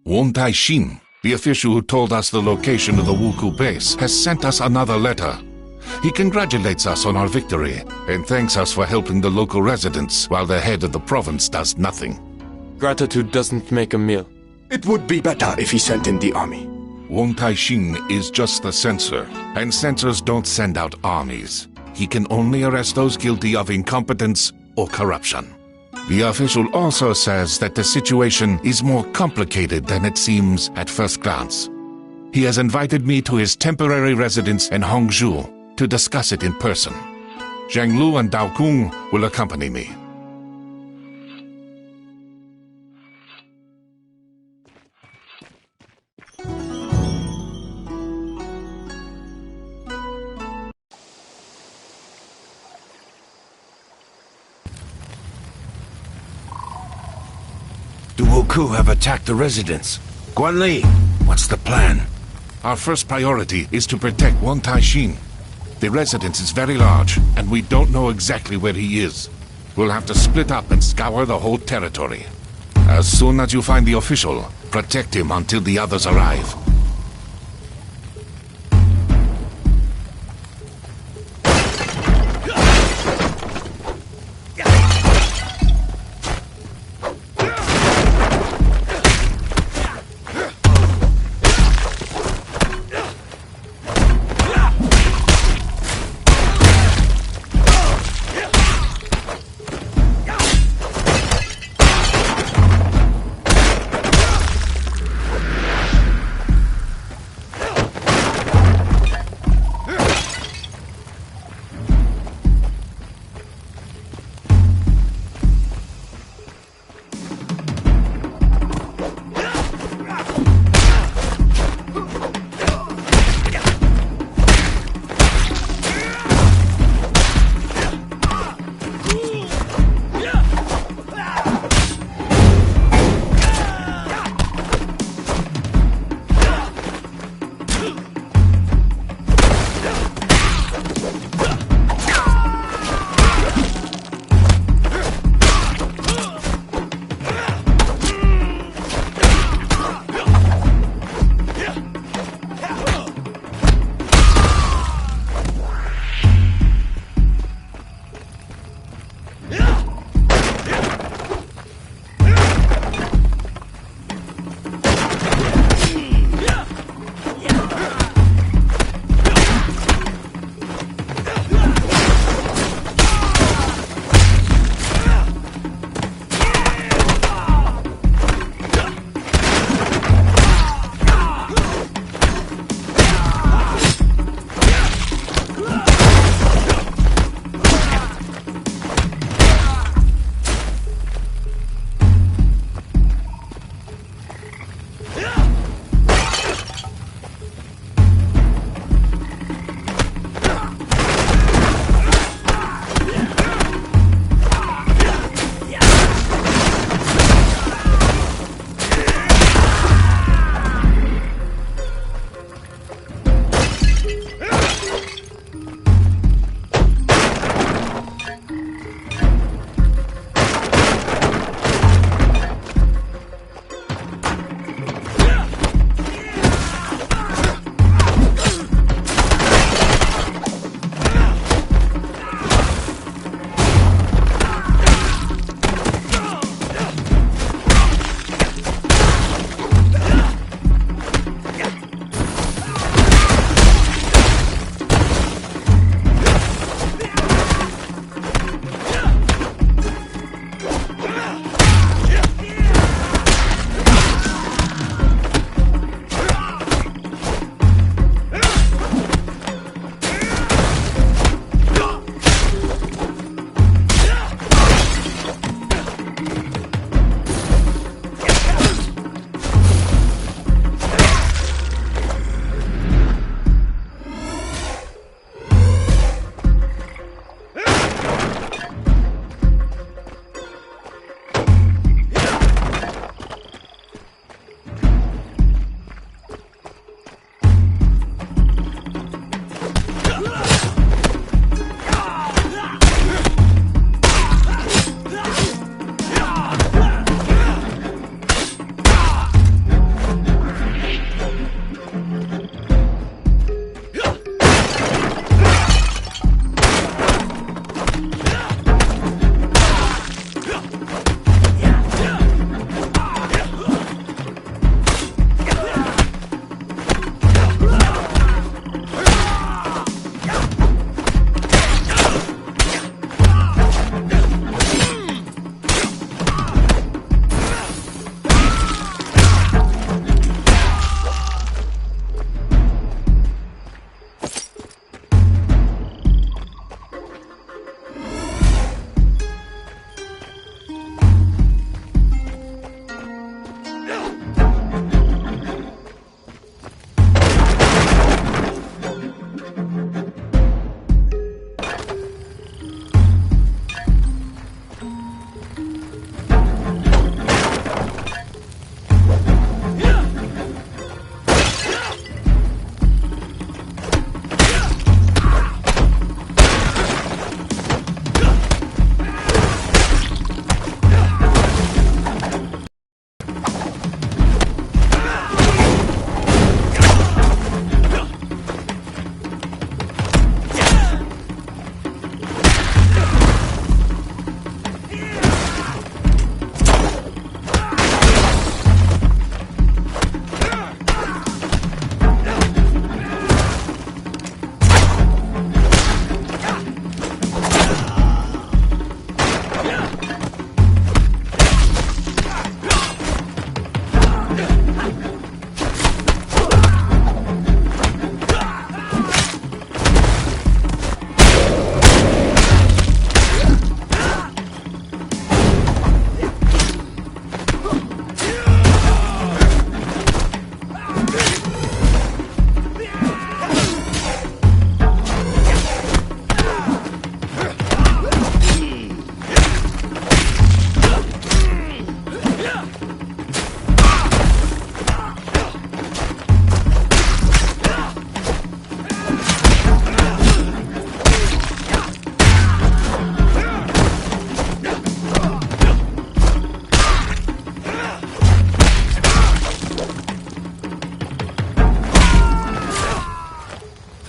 Won Tai-shin, the official who told us the location of the Wuku base, has sent us another letter. He congratulates us on our victory and thanks us for helping the local residents while the head of the province does nothing. Gratitude doesn't make a meal. It would be better if he sent in the army. Won Tai-shin is just the censor, and censors don't send out armies. He can only arrest those guilty of incompetence or corruption. The official also says that the situation is more complicated than it seems at first glance. He has invited me to his temporary residence in Hongzhou to discuss it in person. Zhang Lu and Dao Kung will accompany me. The Wuku have attacked the residence. Guanli, what's the plan? Our first priority is to protect Won Tai-shin. The residence is very large, and we don't know exactly where he is. We'll have to split up and scour the whole territory. As soon as you find the official, protect him until the others arrive.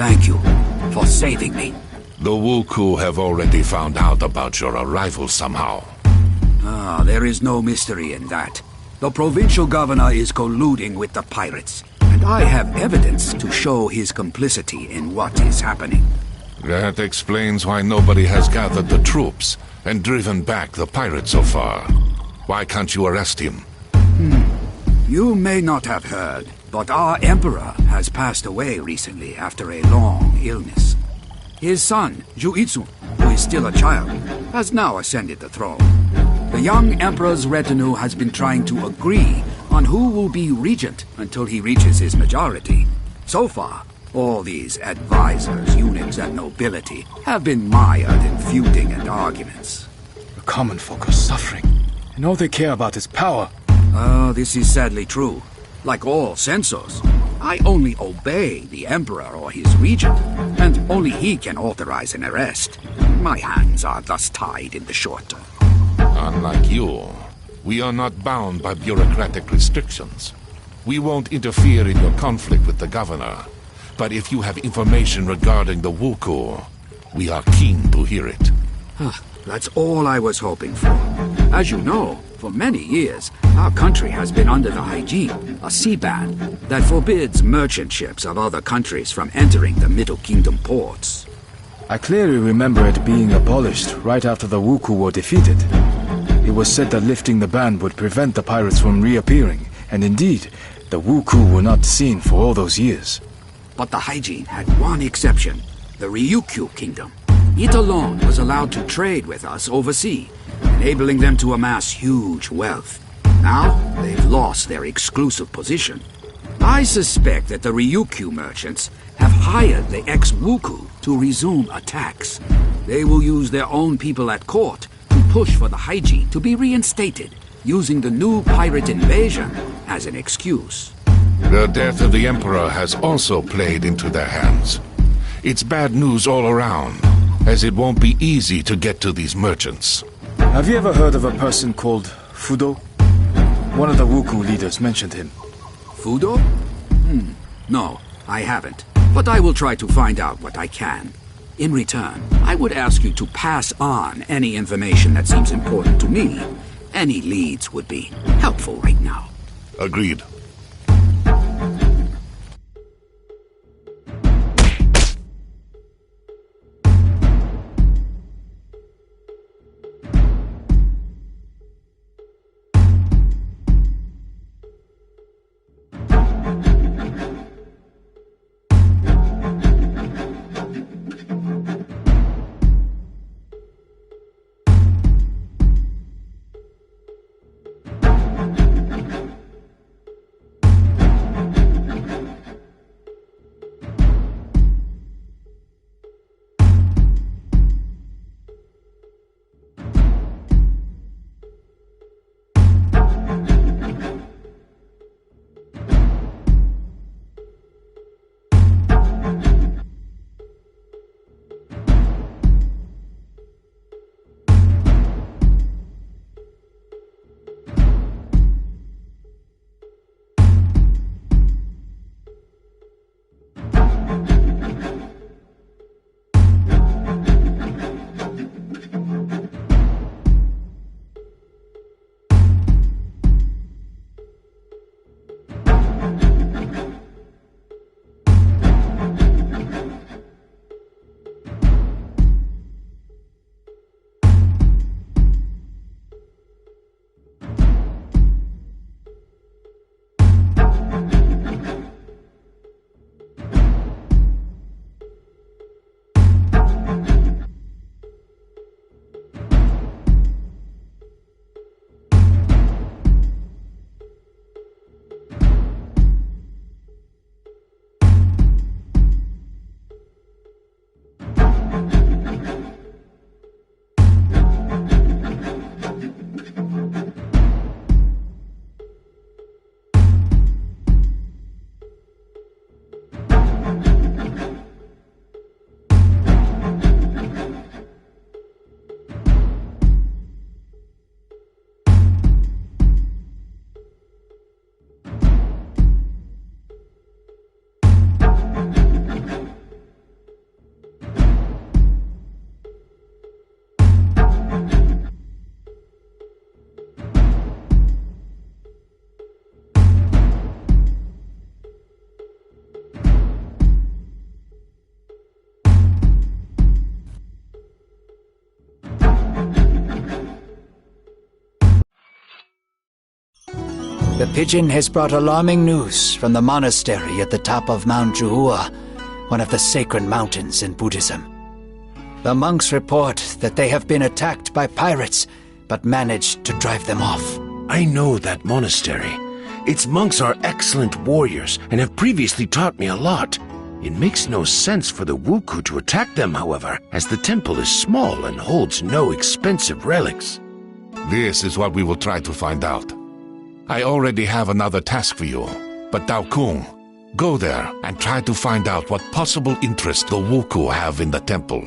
Thank you for saving me. The Wuku have already found out about your arrival somehow. There is no mystery in that. The provincial governor is colluding with the pirates, and I have evidence to show his complicity in what is happening. That explains why nobody has gathered the troops and driven back the pirates so far. Why can't you arrest him? You may not have heard, but our emperor has passed away recently after a long illness. His son, Juitsu, who is still a child, has now ascended the throne. The young emperor's retinue has been trying to agree on who will be regent until he reaches his majority. So far, all these advisors, eunuchs, and nobility have been mired in feuding and arguments. The common folk are suffering, and all they care about is power. This is sadly true. Like all censors, I only obey the emperor or his regent, and only he can authorize an arrest. My hands are thus tied in the short term. Unlike you, we are not bound by bureaucratic restrictions. We won't interfere in your conflict with the governor. But if you have information regarding the Wuku, we are keen to hear it. That's all I was hoping for. As you know, for many years, our country has been under the hygiene, a sea ban that forbids merchant ships of other countries from entering the Middle Kingdom ports. I clearly remember it being abolished right after the Wuku were defeated. It was said that lifting the ban would prevent the pirates from reappearing, and indeed, the Wuku were not seen for all those years. But the hygiene had one exception, the Ryukyu Kingdom. It alone was allowed to trade with us overseas, enabling them to amass huge wealth. Now, they've lost their exclusive position. I suspect that the Ryukyu merchants have hired the ex-Wuku to resume attacks. They will use their own people at court to push for the hygiene to be reinstated, using the new pirate invasion as an excuse. The death of the Emperor has also played into their hands. It's bad news all around, as it won't be easy to get to these merchants. Have you ever heard of a person called Fudo? One of the Wuku leaders mentioned him. Fudo? No, I haven't. But I will try to find out what I can. In return, I would ask you to pass on any information that seems important to me. Any leads would be helpful right now. Agreed. The pigeon has brought alarming news from the monastery at the top of Mount Juhua, one of the sacred mountains in Buddhism. The monks report that they have been attacked by pirates, but managed to drive them off. I know that monastery. Its monks are excellent warriors and have previously taught me a lot. It makes no sense for the Wuku to attack them, however, as the temple is small and holds no expensive relics. This is what we will try to find out. I already have another task for you, but Dao Kung, go there and try to find out what possible interest the Wuku have in the temple.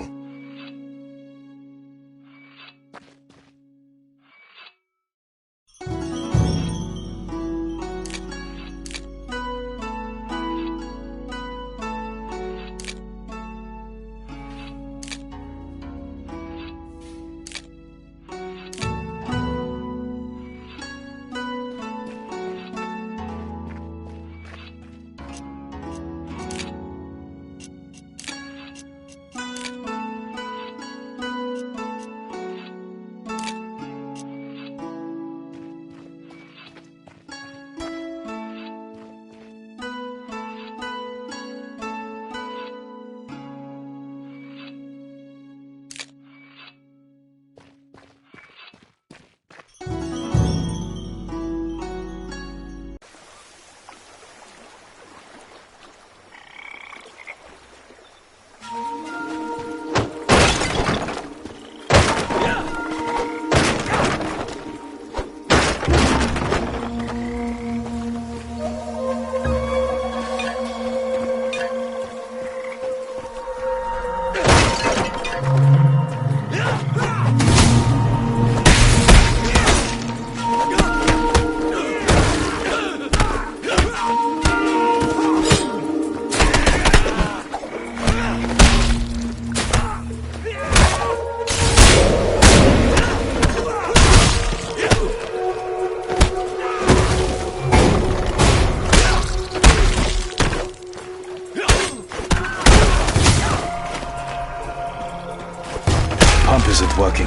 Isn't working,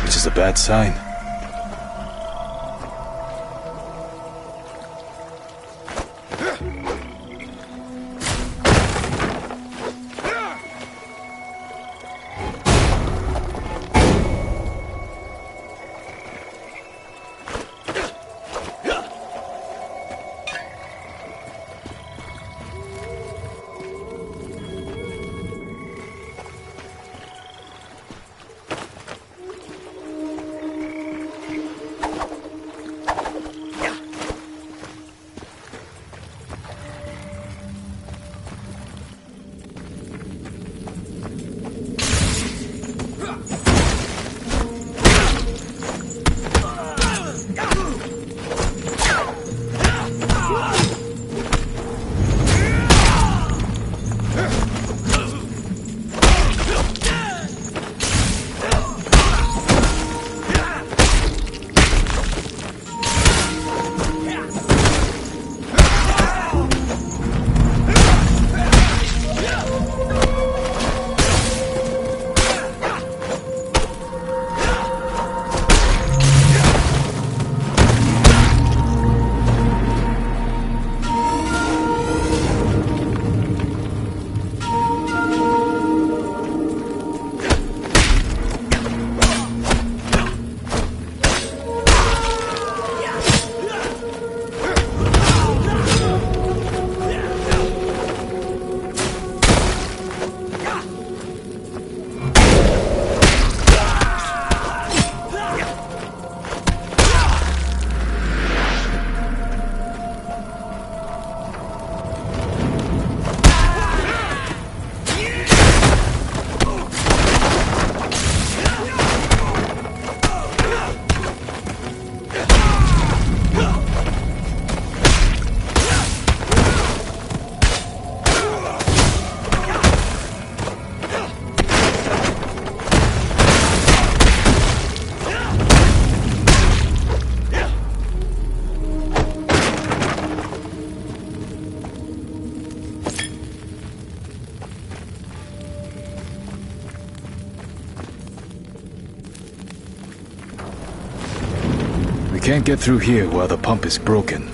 which is a bad sign. can't get through here while the pump is broken.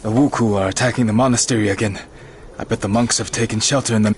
The Wuku are attacking the monastery again. I bet the monks have taken shelter in the...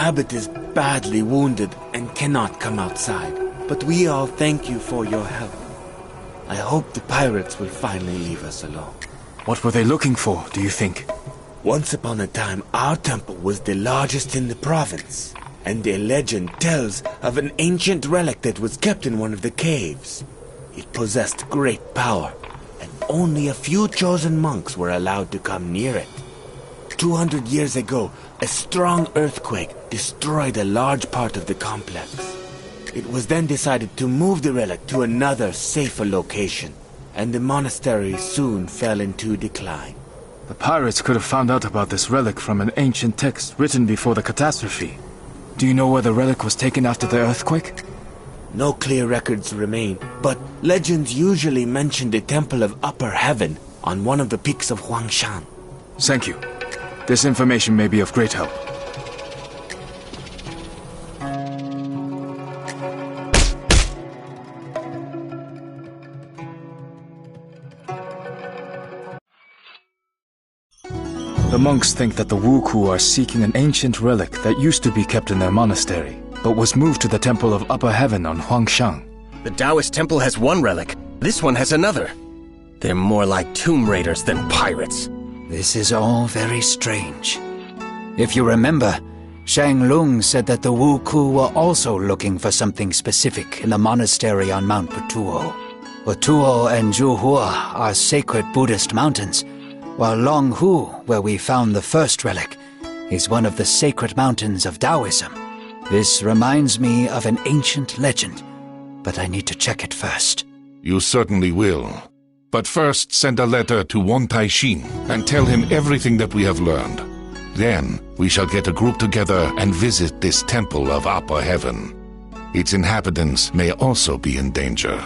abbot is badly wounded and cannot come outside, but we all thank you for your help. I hope the pirates will finally leave us alone. What were they looking for, do you think? Once upon a time, our temple was the largest in the province, and a legend tells of an ancient relic that was kept in one of the caves. It possessed great power, and only a few chosen monks were allowed to come near it. 200 years ago, a strong earthquake destroyed a large part of the complex. It was then decided to move the relic to another, safer location, and the monastery soon fell into decline. The pirates could have found out about this relic from an ancient text written before the catastrophe. Do you know where the relic was taken after the earthquake? No clear records remain, but legends usually mention the Temple of Upper Heaven on one of the peaks of Huangshan. Thank you. This information may be of great help. The monks think that the Wuku are seeking an ancient relic that used to be kept in their monastery, but was moved to the Temple of Upper Heaven on Huangshan. The Taoist temple has one relic. This one has another. They're more like tomb raiders than pirates. This is all very strange. If you remember, Shang Lung said that the Wuku were also looking for something specific in the monastery on Mount Pt.1. Pt.1 and Zhuhua are sacred Buddhist mountains, while Longhu, where we found the first relic, is one of the sacred mountains of Taoism. This reminds me of an ancient legend, but I need to check it first. You certainly will. But first send a letter to Wan Taixin and tell him everything that we have learned. Then we shall get a group together and visit this temple of Upper Heaven. Its inhabitants may also be in danger.